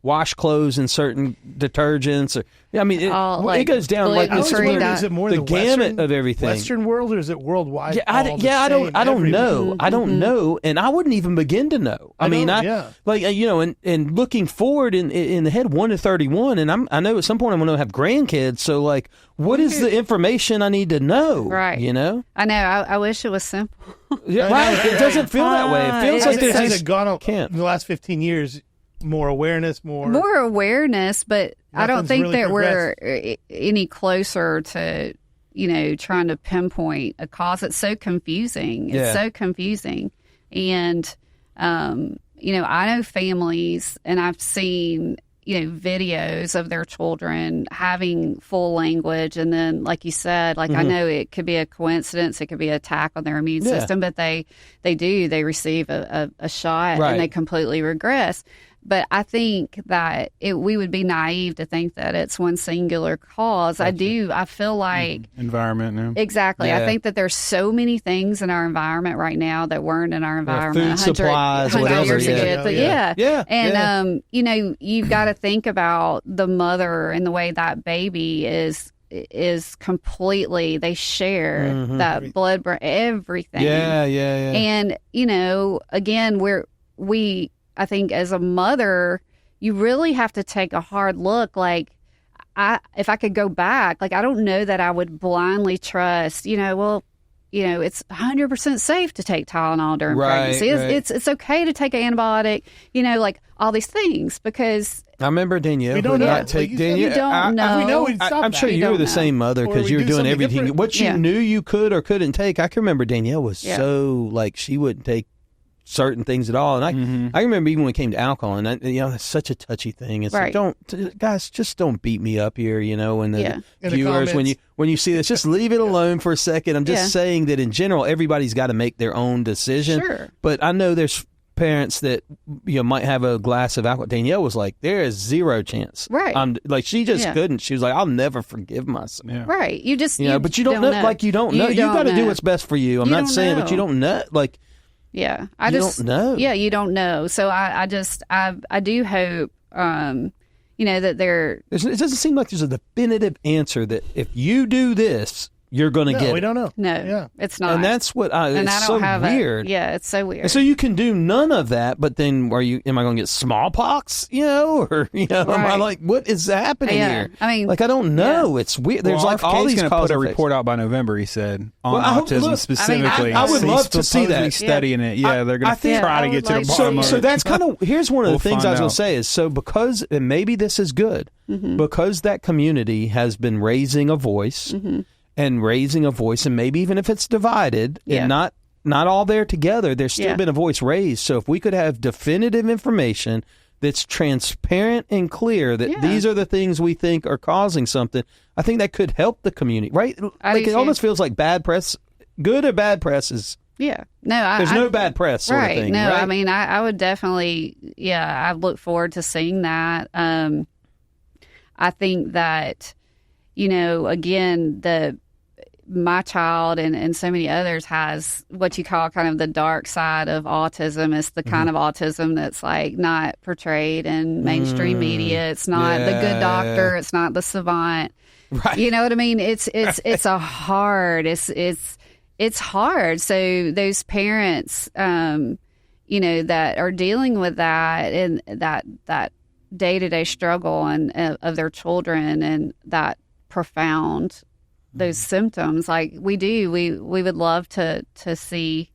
wash clothes in certain detergents. It goes down like this. Is it more the gamut of everything? Western world, or is it worldwide? I don't know. I don't know, and I wouldn't even begin to know. And looking forward in the head, 1 to 31, and I know at some point I'm going to have grandkids. So like, what is the information I need to know? Right. I know. I wish it was simple. Right. It doesn't feel that way. It feels like there's gone up in the last 15 years. More awareness, but I don't think really that we're any closer to, trying to pinpoint a cause. It's so confusing. It's so confusing. And, I know families, and I've seen, videos of their children having full language. And then, like you said, I know it could be a coincidence. It could be an attack on their immune system, but they receive a shot and they completely regress. But I think that we would be naive to think that it's one singular cause. Gotcha. I feel like... Environment now. Exactly. Yeah. I think that there's so many things in our environment right now that weren't in our environment 100 years ago. Yeah. And, you've got to think about the mother and the way that baby is completely, they share that blood, everything. Yeah. And, again, I think as a mother, you really have to take a hard look. Like, if I could go back, I don't know that I would blindly trust, it's 100% safe to take Tylenol during pregnancy. It's okay to take an antibiotic, all these things, because... I remember Danielle. We don't know. Danielle, you don't know. We know we'd stop I'm sure you were the same mother because you were doing everything. What you knew you could or couldn't take. I can remember Danielle was so, she wouldn't take certain things at all. And I remember even when it came to alcohol, and it's such a touchy thing. It's like, guys, just don't beat me up here, and the viewers, when you see this, just leave it alone for a second. I'm just saying that in general, everybody's got to make their own decision. Sure. But I know there's parents that might have a glass of alcohol. Danielle was like, there is zero chance. Right. Like she just couldn't. She was like, I'll never forgive myself. Yeah. Right. You just but you don't know. Like you don't know. You got to do what's best for you. I'm not saying, but you don't know. Like don't know. Yeah, you don't know. So I do hope that it doesn't seem like there's a definitive answer that if you do this, you're going to get it. We don't know. No, it's not. And that's what it's so weird. It's so weird. And so you can do none of that, but then am I going to get smallpox, or, am I like, what is happening here? I mean, like, I don't know. It's weird. There's like all these going to put a report out by November, he said, on autism specifically. I would love to see that. Studying it. Yeah, they're going to try to get to the bottom of it. So that's kind of, here's one of the things I was going to say is, so because, and maybe this is good, because that community has been raising a voice, and raising a voice, and maybe even if it's divided and not all there together, there's still been a voice raised. So if we could have definitive information that's transparent and clear that these are the things we think are causing something, I think that could help the community, right? Like it almost feels like bad press, good or bad press is... Yeah. No, there's no bad press sort of thing. No, right? I mean, I would definitely, I look forward to seeing that. I think that, again, my child and so many others has what you call kind of the dark side of autism. It's the kind of autism that's like not portrayed in mainstream media. It's not the good doctor. It's not the savant. Right. You know what I mean? It's a hard. It's hard. So those parents, that are dealing with that and that day-to-day struggle and of their children and that profound those symptoms, like we would love to see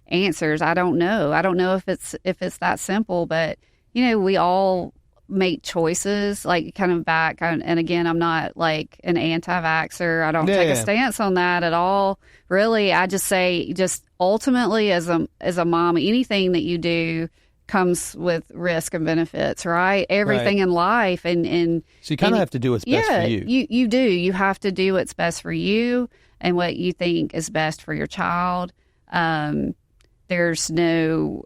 answers. I don't know if it's that simple, but we all make choices, like kind of back. And again, I'm not like an anti-vaxxer. I don't take a stance on that at all. Really, I just say, just ultimately as a mom, anything that you do comes with risk and benefits, right? Everything in life, and so you kind of have to do what's best for you. You do. You have to do what's best for you and what you think is best for your child. There's no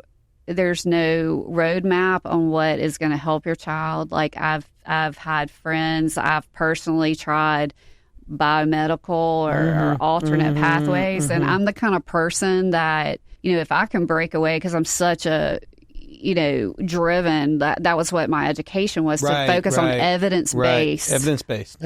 roadmap on what is going to help your child. Like I've had friends, I've personally tried biomedical or alternate pathways, and I'm the kind of person that if I can break away, because I'm such a driven. That was what my education was, to focus on evidence-based. Evidence-based.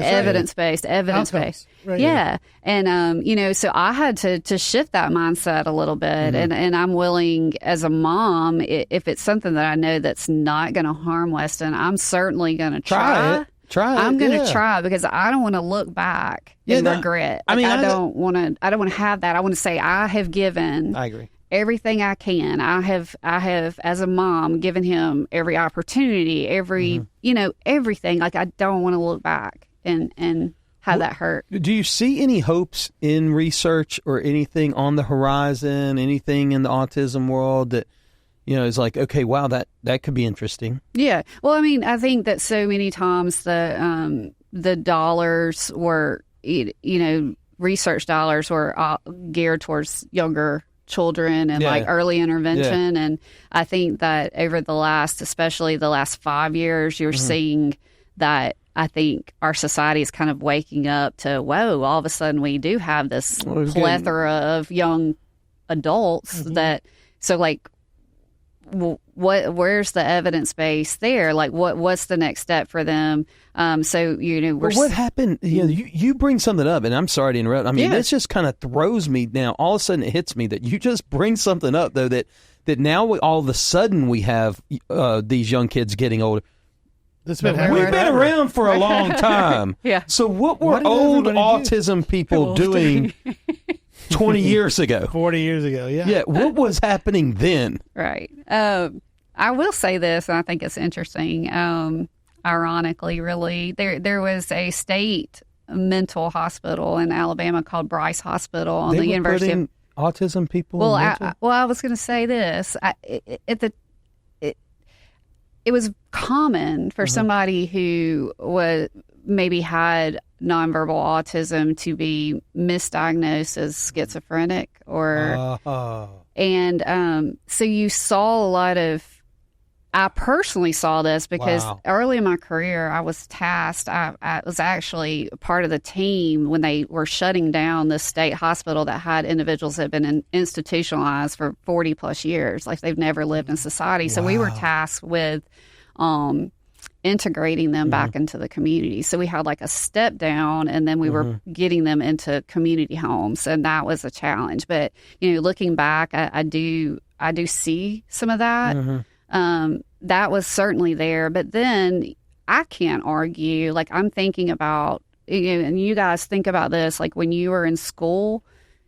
Right. Yeah. And, so I had to shift that mindset a little bit. And I'm willing, as a mom, if it's something that I know that's not going to harm Weston, I'm certainly going to try it. I'm going to try, because I don't want to look back and regret. I mean, I don't want to have that. I want to say I have given. I agree. Everything I can. I have as a mom given him every opportunity, everything. Like I don't want to look back and have that hurt. Do you see any hopes in research or anything on the horizon, anything in the autism world that is like, okay, wow, that could be interesting? Yeah. Well, I mean, I think that so many times the dollars were, research dollars were geared towards younger children and like early intervention. And I think that over especially the last 5 years, you're seeing that. I think our society is kind of waking up to, whoa, all of a sudden we do have this plethora of young adults so like, where's the evidence base there? Like what's the next step for them? What happened? You bring something up, and I'm sorry to interrupt. I mean, this just kind of throws me now. All of a sudden, it hits me that you just bring something up, though, that now all of a sudden we have these young kids getting older. We've been around for a long time. So what were old autism people doing 20 years ago? 40 years ago, Yeah, what was happening then? Right. I will say this, and I think it's interesting. Ironically, really, there was a state mental hospital in Alabama called Bryce Hospital on the University of autism people? Well, I was going to say this. It was common for somebody who maybe had nonverbal autism to be misdiagnosed as schizophrenic, and so you saw a lot of. I personally saw this because early in my career, I was tasked. I was actually part of the team when they were shutting down the state hospital that had individuals that had been institutionalized for 40 plus years, like they've never lived in society. So we were tasked with integrating them back into the community. So we had like a step down, and then we were getting them into community homes, and that was a challenge. But looking back, I do see some of that. That was certainly there. But then I can't argue. Like, I'm thinking about, and you guys think about this, like when you were in school,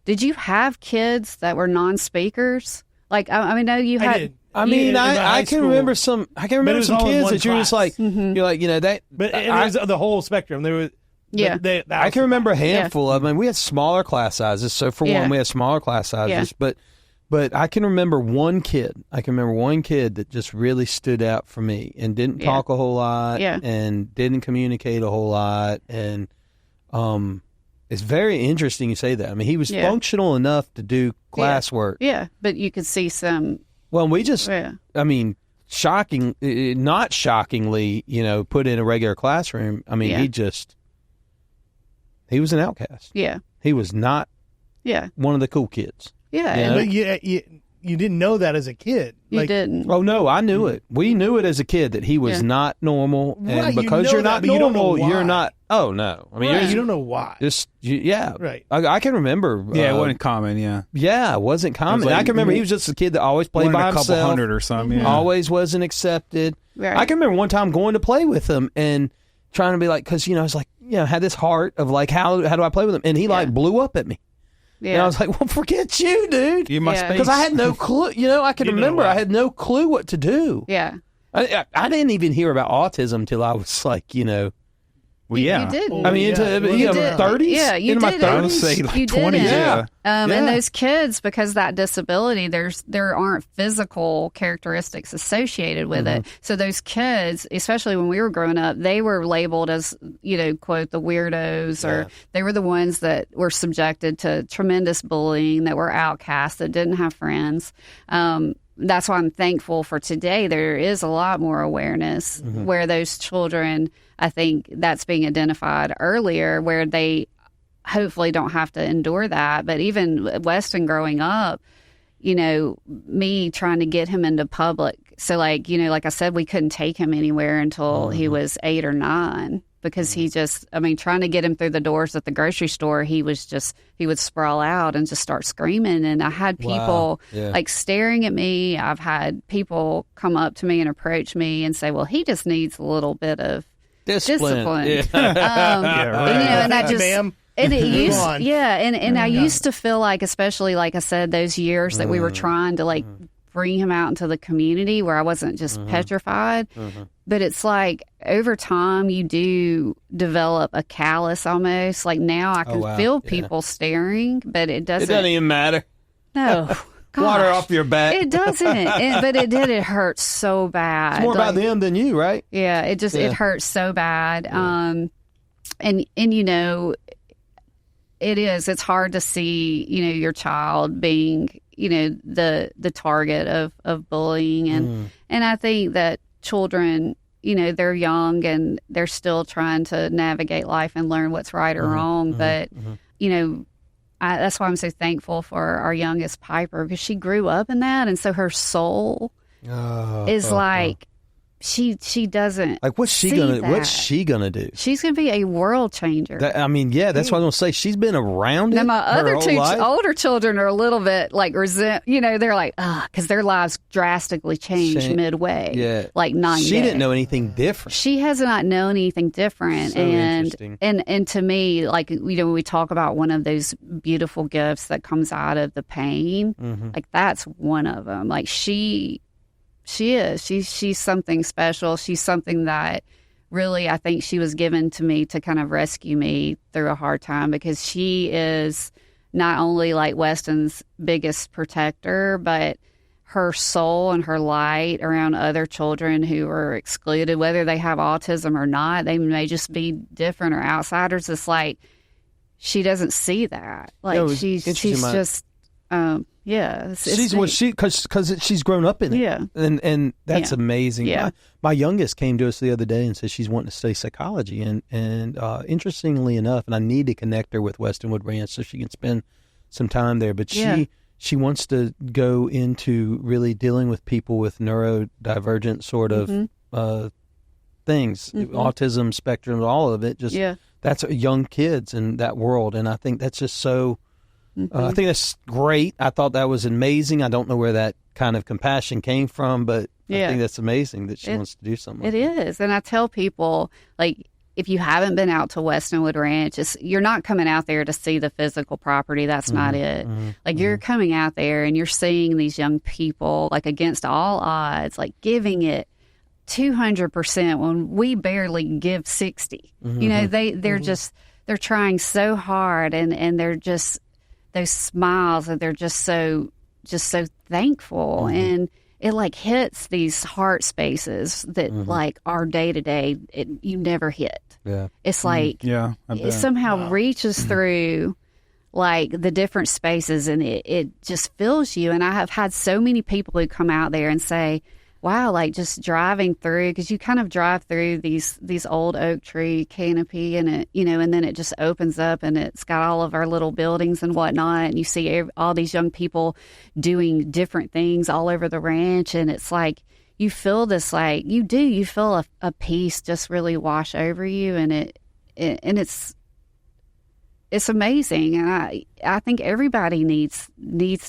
did you have kids that were non-speakers? Like, I know you had. I can remember some. I can remember some kids that you're just like, you're like, that. But it was the whole spectrum. There was. Yeah. I can remember a handful of them. I mean, we had smaller class sizes. So for one, we had smaller class sizes. But I can remember one kid. That just really stood out for me and didn't talk a whole lot and didn't communicate a whole lot. And it's very interesting you say that. I mean, he was functional enough to do classwork. Yeah, but you could see some. Well, we just, I mean, not shockingly, put in a regular classroom. I mean, he was an outcast. Yeah. He was not one of the cool kids. Yeah. But you didn't know that as a kid. You didn't. Oh, no, I knew it. We knew it as a kid that he was not normal. And because you're not normal, you're not. Oh, no. I mean, you don't know why. Right. I can remember. It wasn't common, Yeah, it wasn't common. I can remember he was just a kid that always played by himself. A couple hundred or something, Always wasn't accepted. Right. I can remember one time going to play with him and trying to be like, because, I was like, had this heart of like, how do I play with him? And he like blew up at me. Yeah. And I was like, well, forget you, dude. You must because I had no clue. I can remember I had no clue what to do. Yeah. I didn't even hear about autism till I was like, Well, yeah. You didn't. I mean, into 30s? Yeah, you in did. my 30s? I would say like 20s. Yeah. And those kids, because that disability, there aren't physical characteristics associated with it. So those kids, especially when we were growing up, they were labeled as, quote, the weirdos, or they were the ones that were subjected to tremendous bullying, that were outcast, that didn't have friends. That's why I'm thankful for today. There is a lot more awareness where those children, I think that's being identified earlier, where they hopefully don't have to endure that. But even Weston growing up, me trying to get him into public. So like I said, we couldn't take him anywhere until he was 8 or 9. Because he trying to get him through the doors at the grocery store, he would sprawl out and just start screaming. And I had people like staring at me. I've had people come up to me and approach me and say, well, he just needs a little bit of discipline. Yeah. And that just, ma'am. And it used, and I used to feel like, especially like I said, those years that we were trying to like bring him out into the community where I wasn't just petrified. But it's like over time you do develop a callus almost. Like now I can feel people staring, but it doesn't. It doesn't even matter. No. Gosh, water off your back. It doesn't. But it did. It hurt so bad. It's more about them than you, right? Yeah. It hurts so bad. And it is. It's hard to see, your child being, the target of bullying. And I think that children, they're young and they're still trying to navigate life and learn what's right or wrong. But, that's why I'm so thankful for our youngest Piper, because she grew up in that. And so her soul is like, she doesn't like what's she gonna do? She's gonna be a world changer. That's what I'm gonna say. She's been around now it. My other two life. Older children are a little bit like they're like because their lives drastically changed midway. Yeah, like 9 She didn't know anything different. She has not known anything different. So interesting. And to me, like when we talk about one of those beautiful gifts that comes out of the pain, like that's one of them. Like she's something special. She's something that really, I think she was given to me to kind of rescue me through a hard time, because she is not only like Weston's biggest protector, but her soul and her light around other children who are excluded, whether they have autism or not. They may just be different or outsiders. It's like she doesn't see that. Like she's just because she's grown up in it. Yeah, and that's amazing. Yeah. My youngest came to us the other day and said she's wanting to study psychology, and interestingly enough, and I need to connect her with Weston Wood Ranch so she can spend some time there. But she wants to go into really dealing with people with neurodivergent sort of things, autism spectrum, all of it. That's young kids in that world, and I think that's just so. I think that's great. I thought that was amazing. I don't know where that kind of compassion came from, but I think that's amazing that she wants to do something. It is, and I tell people, like, if you haven't been out to Weston Wood Ranch, you're not coming out there to see the physical property. That's not it. Like, you're coming out there and you're seeing these young people, like, against all odds, like, giving it 200% when we barely give 60. You know, they're trying so hard, and they're just those smiles, and they're just so thankful, and it like hits these heart spaces that like our day to day you never hit. Yeah, it's like it somehow reaches through like the different spaces, and it just fills you. And I have had so many people who come out there and say, wow, like just driving through, because you kind of drive through these old oak tree canopy, and it, you know, and then it just opens up and it's got all of our little buildings and whatnot, and you see all these young people doing different things all over the ranch, and it's like you feel this, like you feel a peace just really wash over you, and it's amazing, and I think everybody needs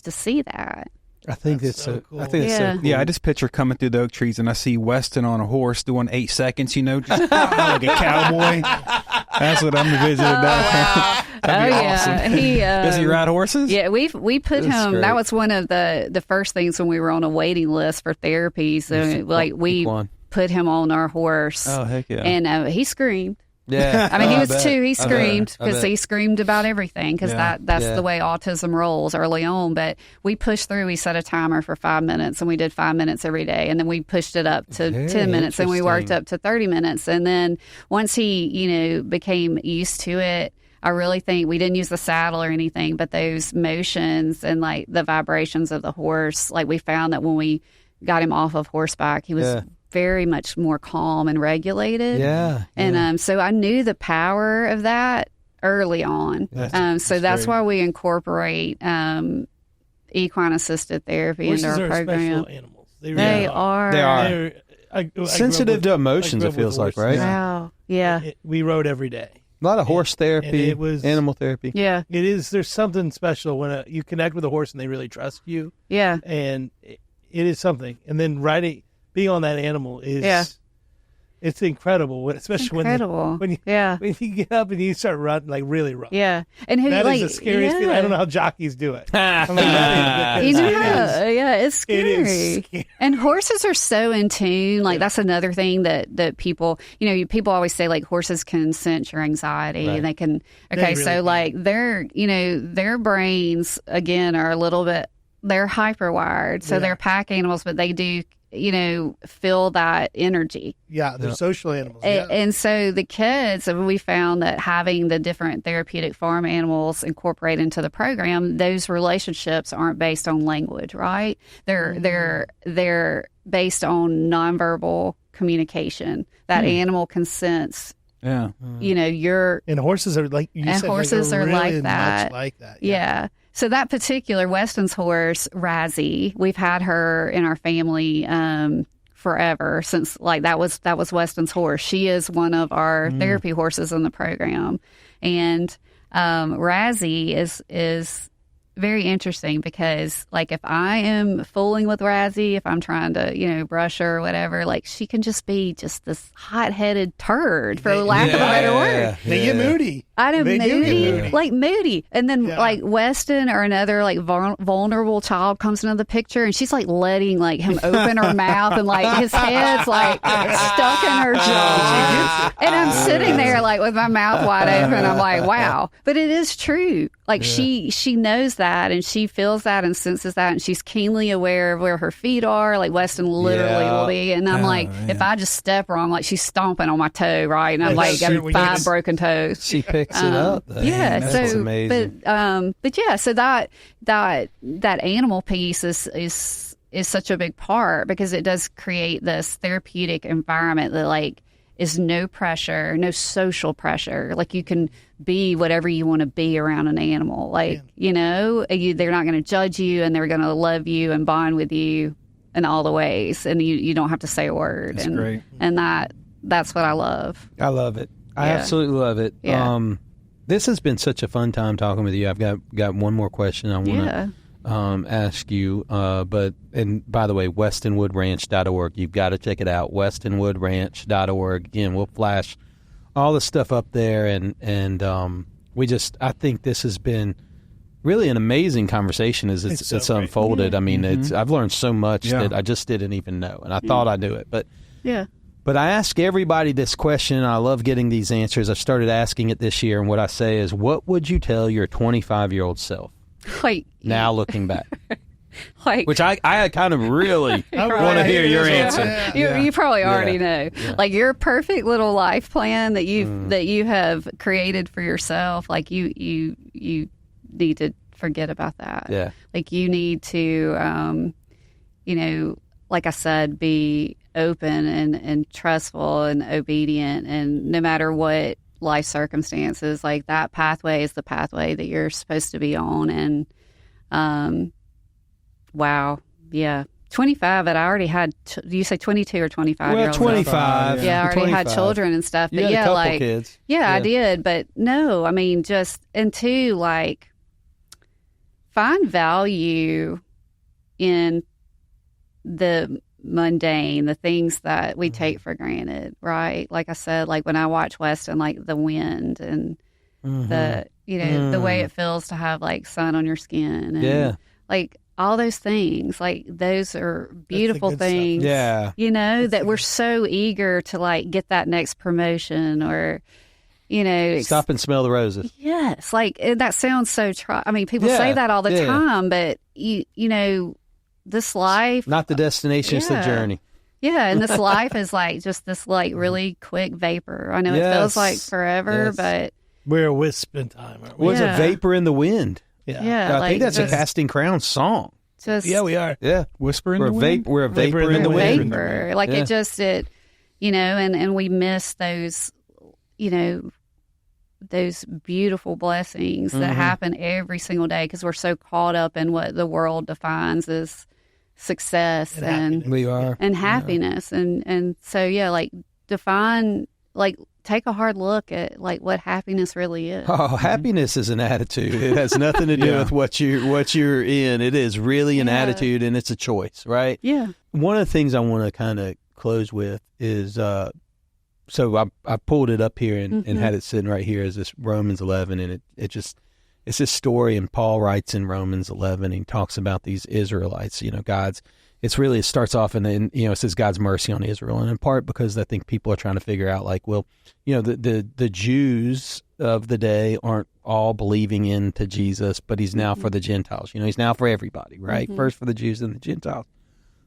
to see that. I think it's so cool. I think it's so cool. Yeah, I just picture coming through the oak trees, and I see Weston on a horse doing 8 seconds, you know, just like a cowboy. That's what I'm envisioning. That'd be awesome. Does he ride horses? Yeah, we put him. Great. That was one of the first things when we were on a waiting list for therapy. So like we put him on our horse. Oh heck yeah! And he screamed. Yeah, I mean, he was 2. He screamed because he screamed about everything, because that's the way autism rolls early on. But we pushed through. We set a timer for 5 minutes, and we did 5 minutes every day. And then we pushed it up to 10 minutes, and we worked up to 30 minutes. And then once he, you know, became used to it, I really think we didn't use the saddle or anything, but those motions and like the vibrations of the horse, like we found that when we got him off of horseback, he was very much more calm and regulated. And so I knew the power of that early on. So that's why we incorporate equine assisted therapy into our program. Special animals. They are. Sensitive to emotions, it feels like, right? Wow. Yeah. We rode every day. A lot of horse therapy, it was, animal therapy. Yeah. It is. There's something special when you connect with a horse and they really trust you. Yeah. And it is something. And then being on that animal is it's incredible, especially when you get up and you start running, like really run. Yeah, and that is the scariest feeling. I don't know how jockeys do it. It's scary. It is scary. And horses are so in tune. Like that's another thing that people, you know, people always say like horses can sense your anxiety, and they can. Okay, so can. Like their brains again are a little bit. They're hyperwired, so they're pack animals, but they do, you know, feel that energy. Yeah, they're social animals. And so the kids, we found that having the different therapeutic farm animals incorporated into the program, those relationships aren't based on language, right? They're based on nonverbal communication. That animal can sense. Yeah, you know, and horses are like you said. Horses are really like that. Much like that. Yeah. So that particular Weston's horse, Razzie, we've had her in our family forever, since like that was Weston's horse. She is one of our therapy horses in the program, and Razzie is very interesting because like if I am fooling with Razzie, if I'm trying to, you know, brush her or whatever, like she can just be just this hot-headed turd, for lack of a better word. They get moody. I know, moody. And then like Weston or another like vulnerable child comes into the picture, and she's like letting like him open her mouth, and like his head's like stuck in her jaw. And I'm sitting there like with my mouth wide open. I'm like, wow. But it is true. Like she knows that and she feels that and senses that, and she's keenly aware of where her feet are. Like Weston literally will be. And I'm like, if I just step wrong, like she's stomping on my toe, right? And I'm like, got 5 broken toes. She picks it up. Though. Yeah. That's amazing. But yeah, so that animal piece is such a big part, because it does create this therapeutic environment that like is no pressure, no social pressure. Like you can be whatever you want to be around an animal. Like, they're not going to judge you, and they're going to love you and bond with you in all the ways. And you don't have to say a word. That's great. And that's what I love. I love it. I absolutely love it. Yeah. This has been such a fun time talking with you. I've got one more question I want to ask you. And by the way, westonwoodranch.org. You've got to check it out. westonwoodranch.org. Again, we'll flash all the stuff up there. And I think this has been really an amazing conversation as it's unfolded. I mean, I've learned so much that I just didn't even know. And I thought I knew it. But But I ask everybody this question, and I love getting these answers. I've started asking it this year, and what I say is, what would you tell your 25-year-old self? Now looking back. Which I kind of really want to hear your answer. You probably already know. Yeah. Like your perfect little life plan that you have created for yourself, like you need to forget about that. Yeah. Like you need to, like I said, be open and trustful and obedient, and no matter what life circumstances, like that pathway is the pathway that you're supposed to be on. And 25, but I already had do you say 22 or 25? Well, 25. I already 25. had children and stuff. But you had a couple kids. I did, but no, I mean, and two, like find value in the mundane, the things that we take for granted, right? Like I said, like when I watch Weston, like the wind and the way it feels to have like sun on your skin, and like all those things, like those are beautiful things. Yeah, that we're so eager to like get that next promotion or stop and smell the roses. Yes, like that sounds so I mean, people say that all the time, but this life, not the destination, it's the journey. Yeah, and this life is like just this like really quick vapor. I know it feels like forever, but we're a wisp in time. It's a vapor in the wind. Yeah, I think that's a Casting Crowns song. We are. Yeah, whisper in the wind. We're a vapor in the wind. Vapor, like and we miss those, those beautiful blessings that happen every single day because we're so caught up in what the world defines as success and we are and happiness and so like define, like take a hard look at like what happiness really is. Happiness is an attitude. It has nothing to do with what you're in. It is really an attitude, and it's a choice, right? One of the things I want to kind of close with is so I pulled it up here and had it sitting right here as this Romans 11, and it's this story, and Paul writes in Romans 11, he talks about these Israelites, it starts off it says God's mercy on Israel, and in part because I think people are trying to figure out the Jews of the day aren't all believing into Jesus, but he's now for the Gentiles, he's now for everybody, right? First for the Jews and the Gentiles.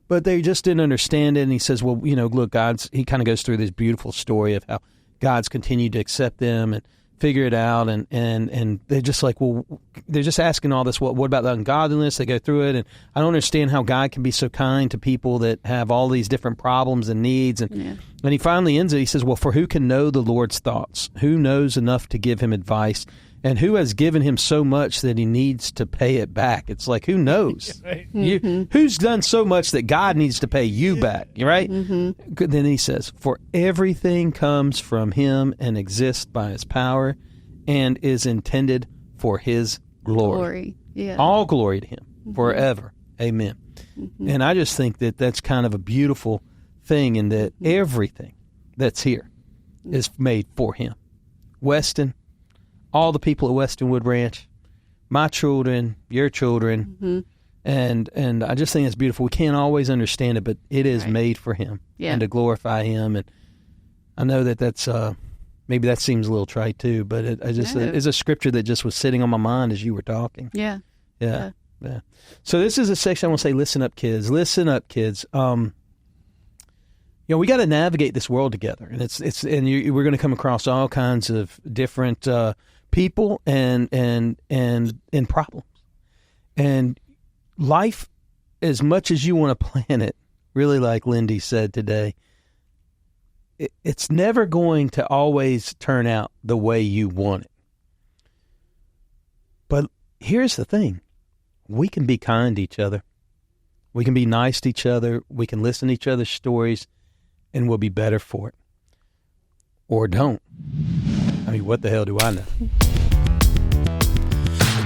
But they just didn't understand it, and he says, well, look, he kind of goes through this beautiful story of how God's continued to accept them and figure it out, and they're just like, well, they're just asking all this, what about the ungodliness? They go through it, and I don't understand how God can be so kind to people that have all these different problems and needs, and he finally ends it. He says, well, for who can know the Lord's thoughts? Who knows enough to give him advice? And who has given him so much that he needs to pay it back? It's like, who knows? Who's done so much that God needs to pay you back, right? Then he says, for everything comes from him and exists by his power and is intended for his glory. All glory to him forever. Amen. And I just think that that's kind of a beautiful thing, in that everything that's here is made for him. Weston, all the people at Weston Wood Ranch, my children, your children, and I just think it's beautiful. We can't always understand it, but it is made for him and to glorify him. I know that's maybe that seems a little trite too, but it's a scripture that just was sitting on my mind as you were talking. Yeah. So this is a section I want to say, listen up, kids. Listen up, kids. We got to navigate this world together, and we're going to come across all kinds of different people and problems. And life, as much as you want to plan it, really, like Lindy said today, it's never going to always turn out the way you want it. But here's the thing. We can be kind to each other. We can be nice to each other. We can listen to each other's stories, and we'll be better for it. Or don't. I mean, what the hell do I know?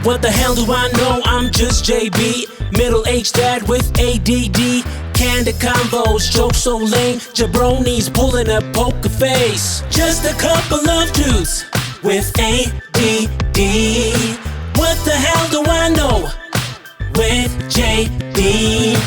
What the hell do I know? I'm just JB, middle-aged dad with ADD. Candid combos, jokes so lame, jabronis pulling a poker face. Just a couple of dudes with ADD. What the hell do I know? With JB.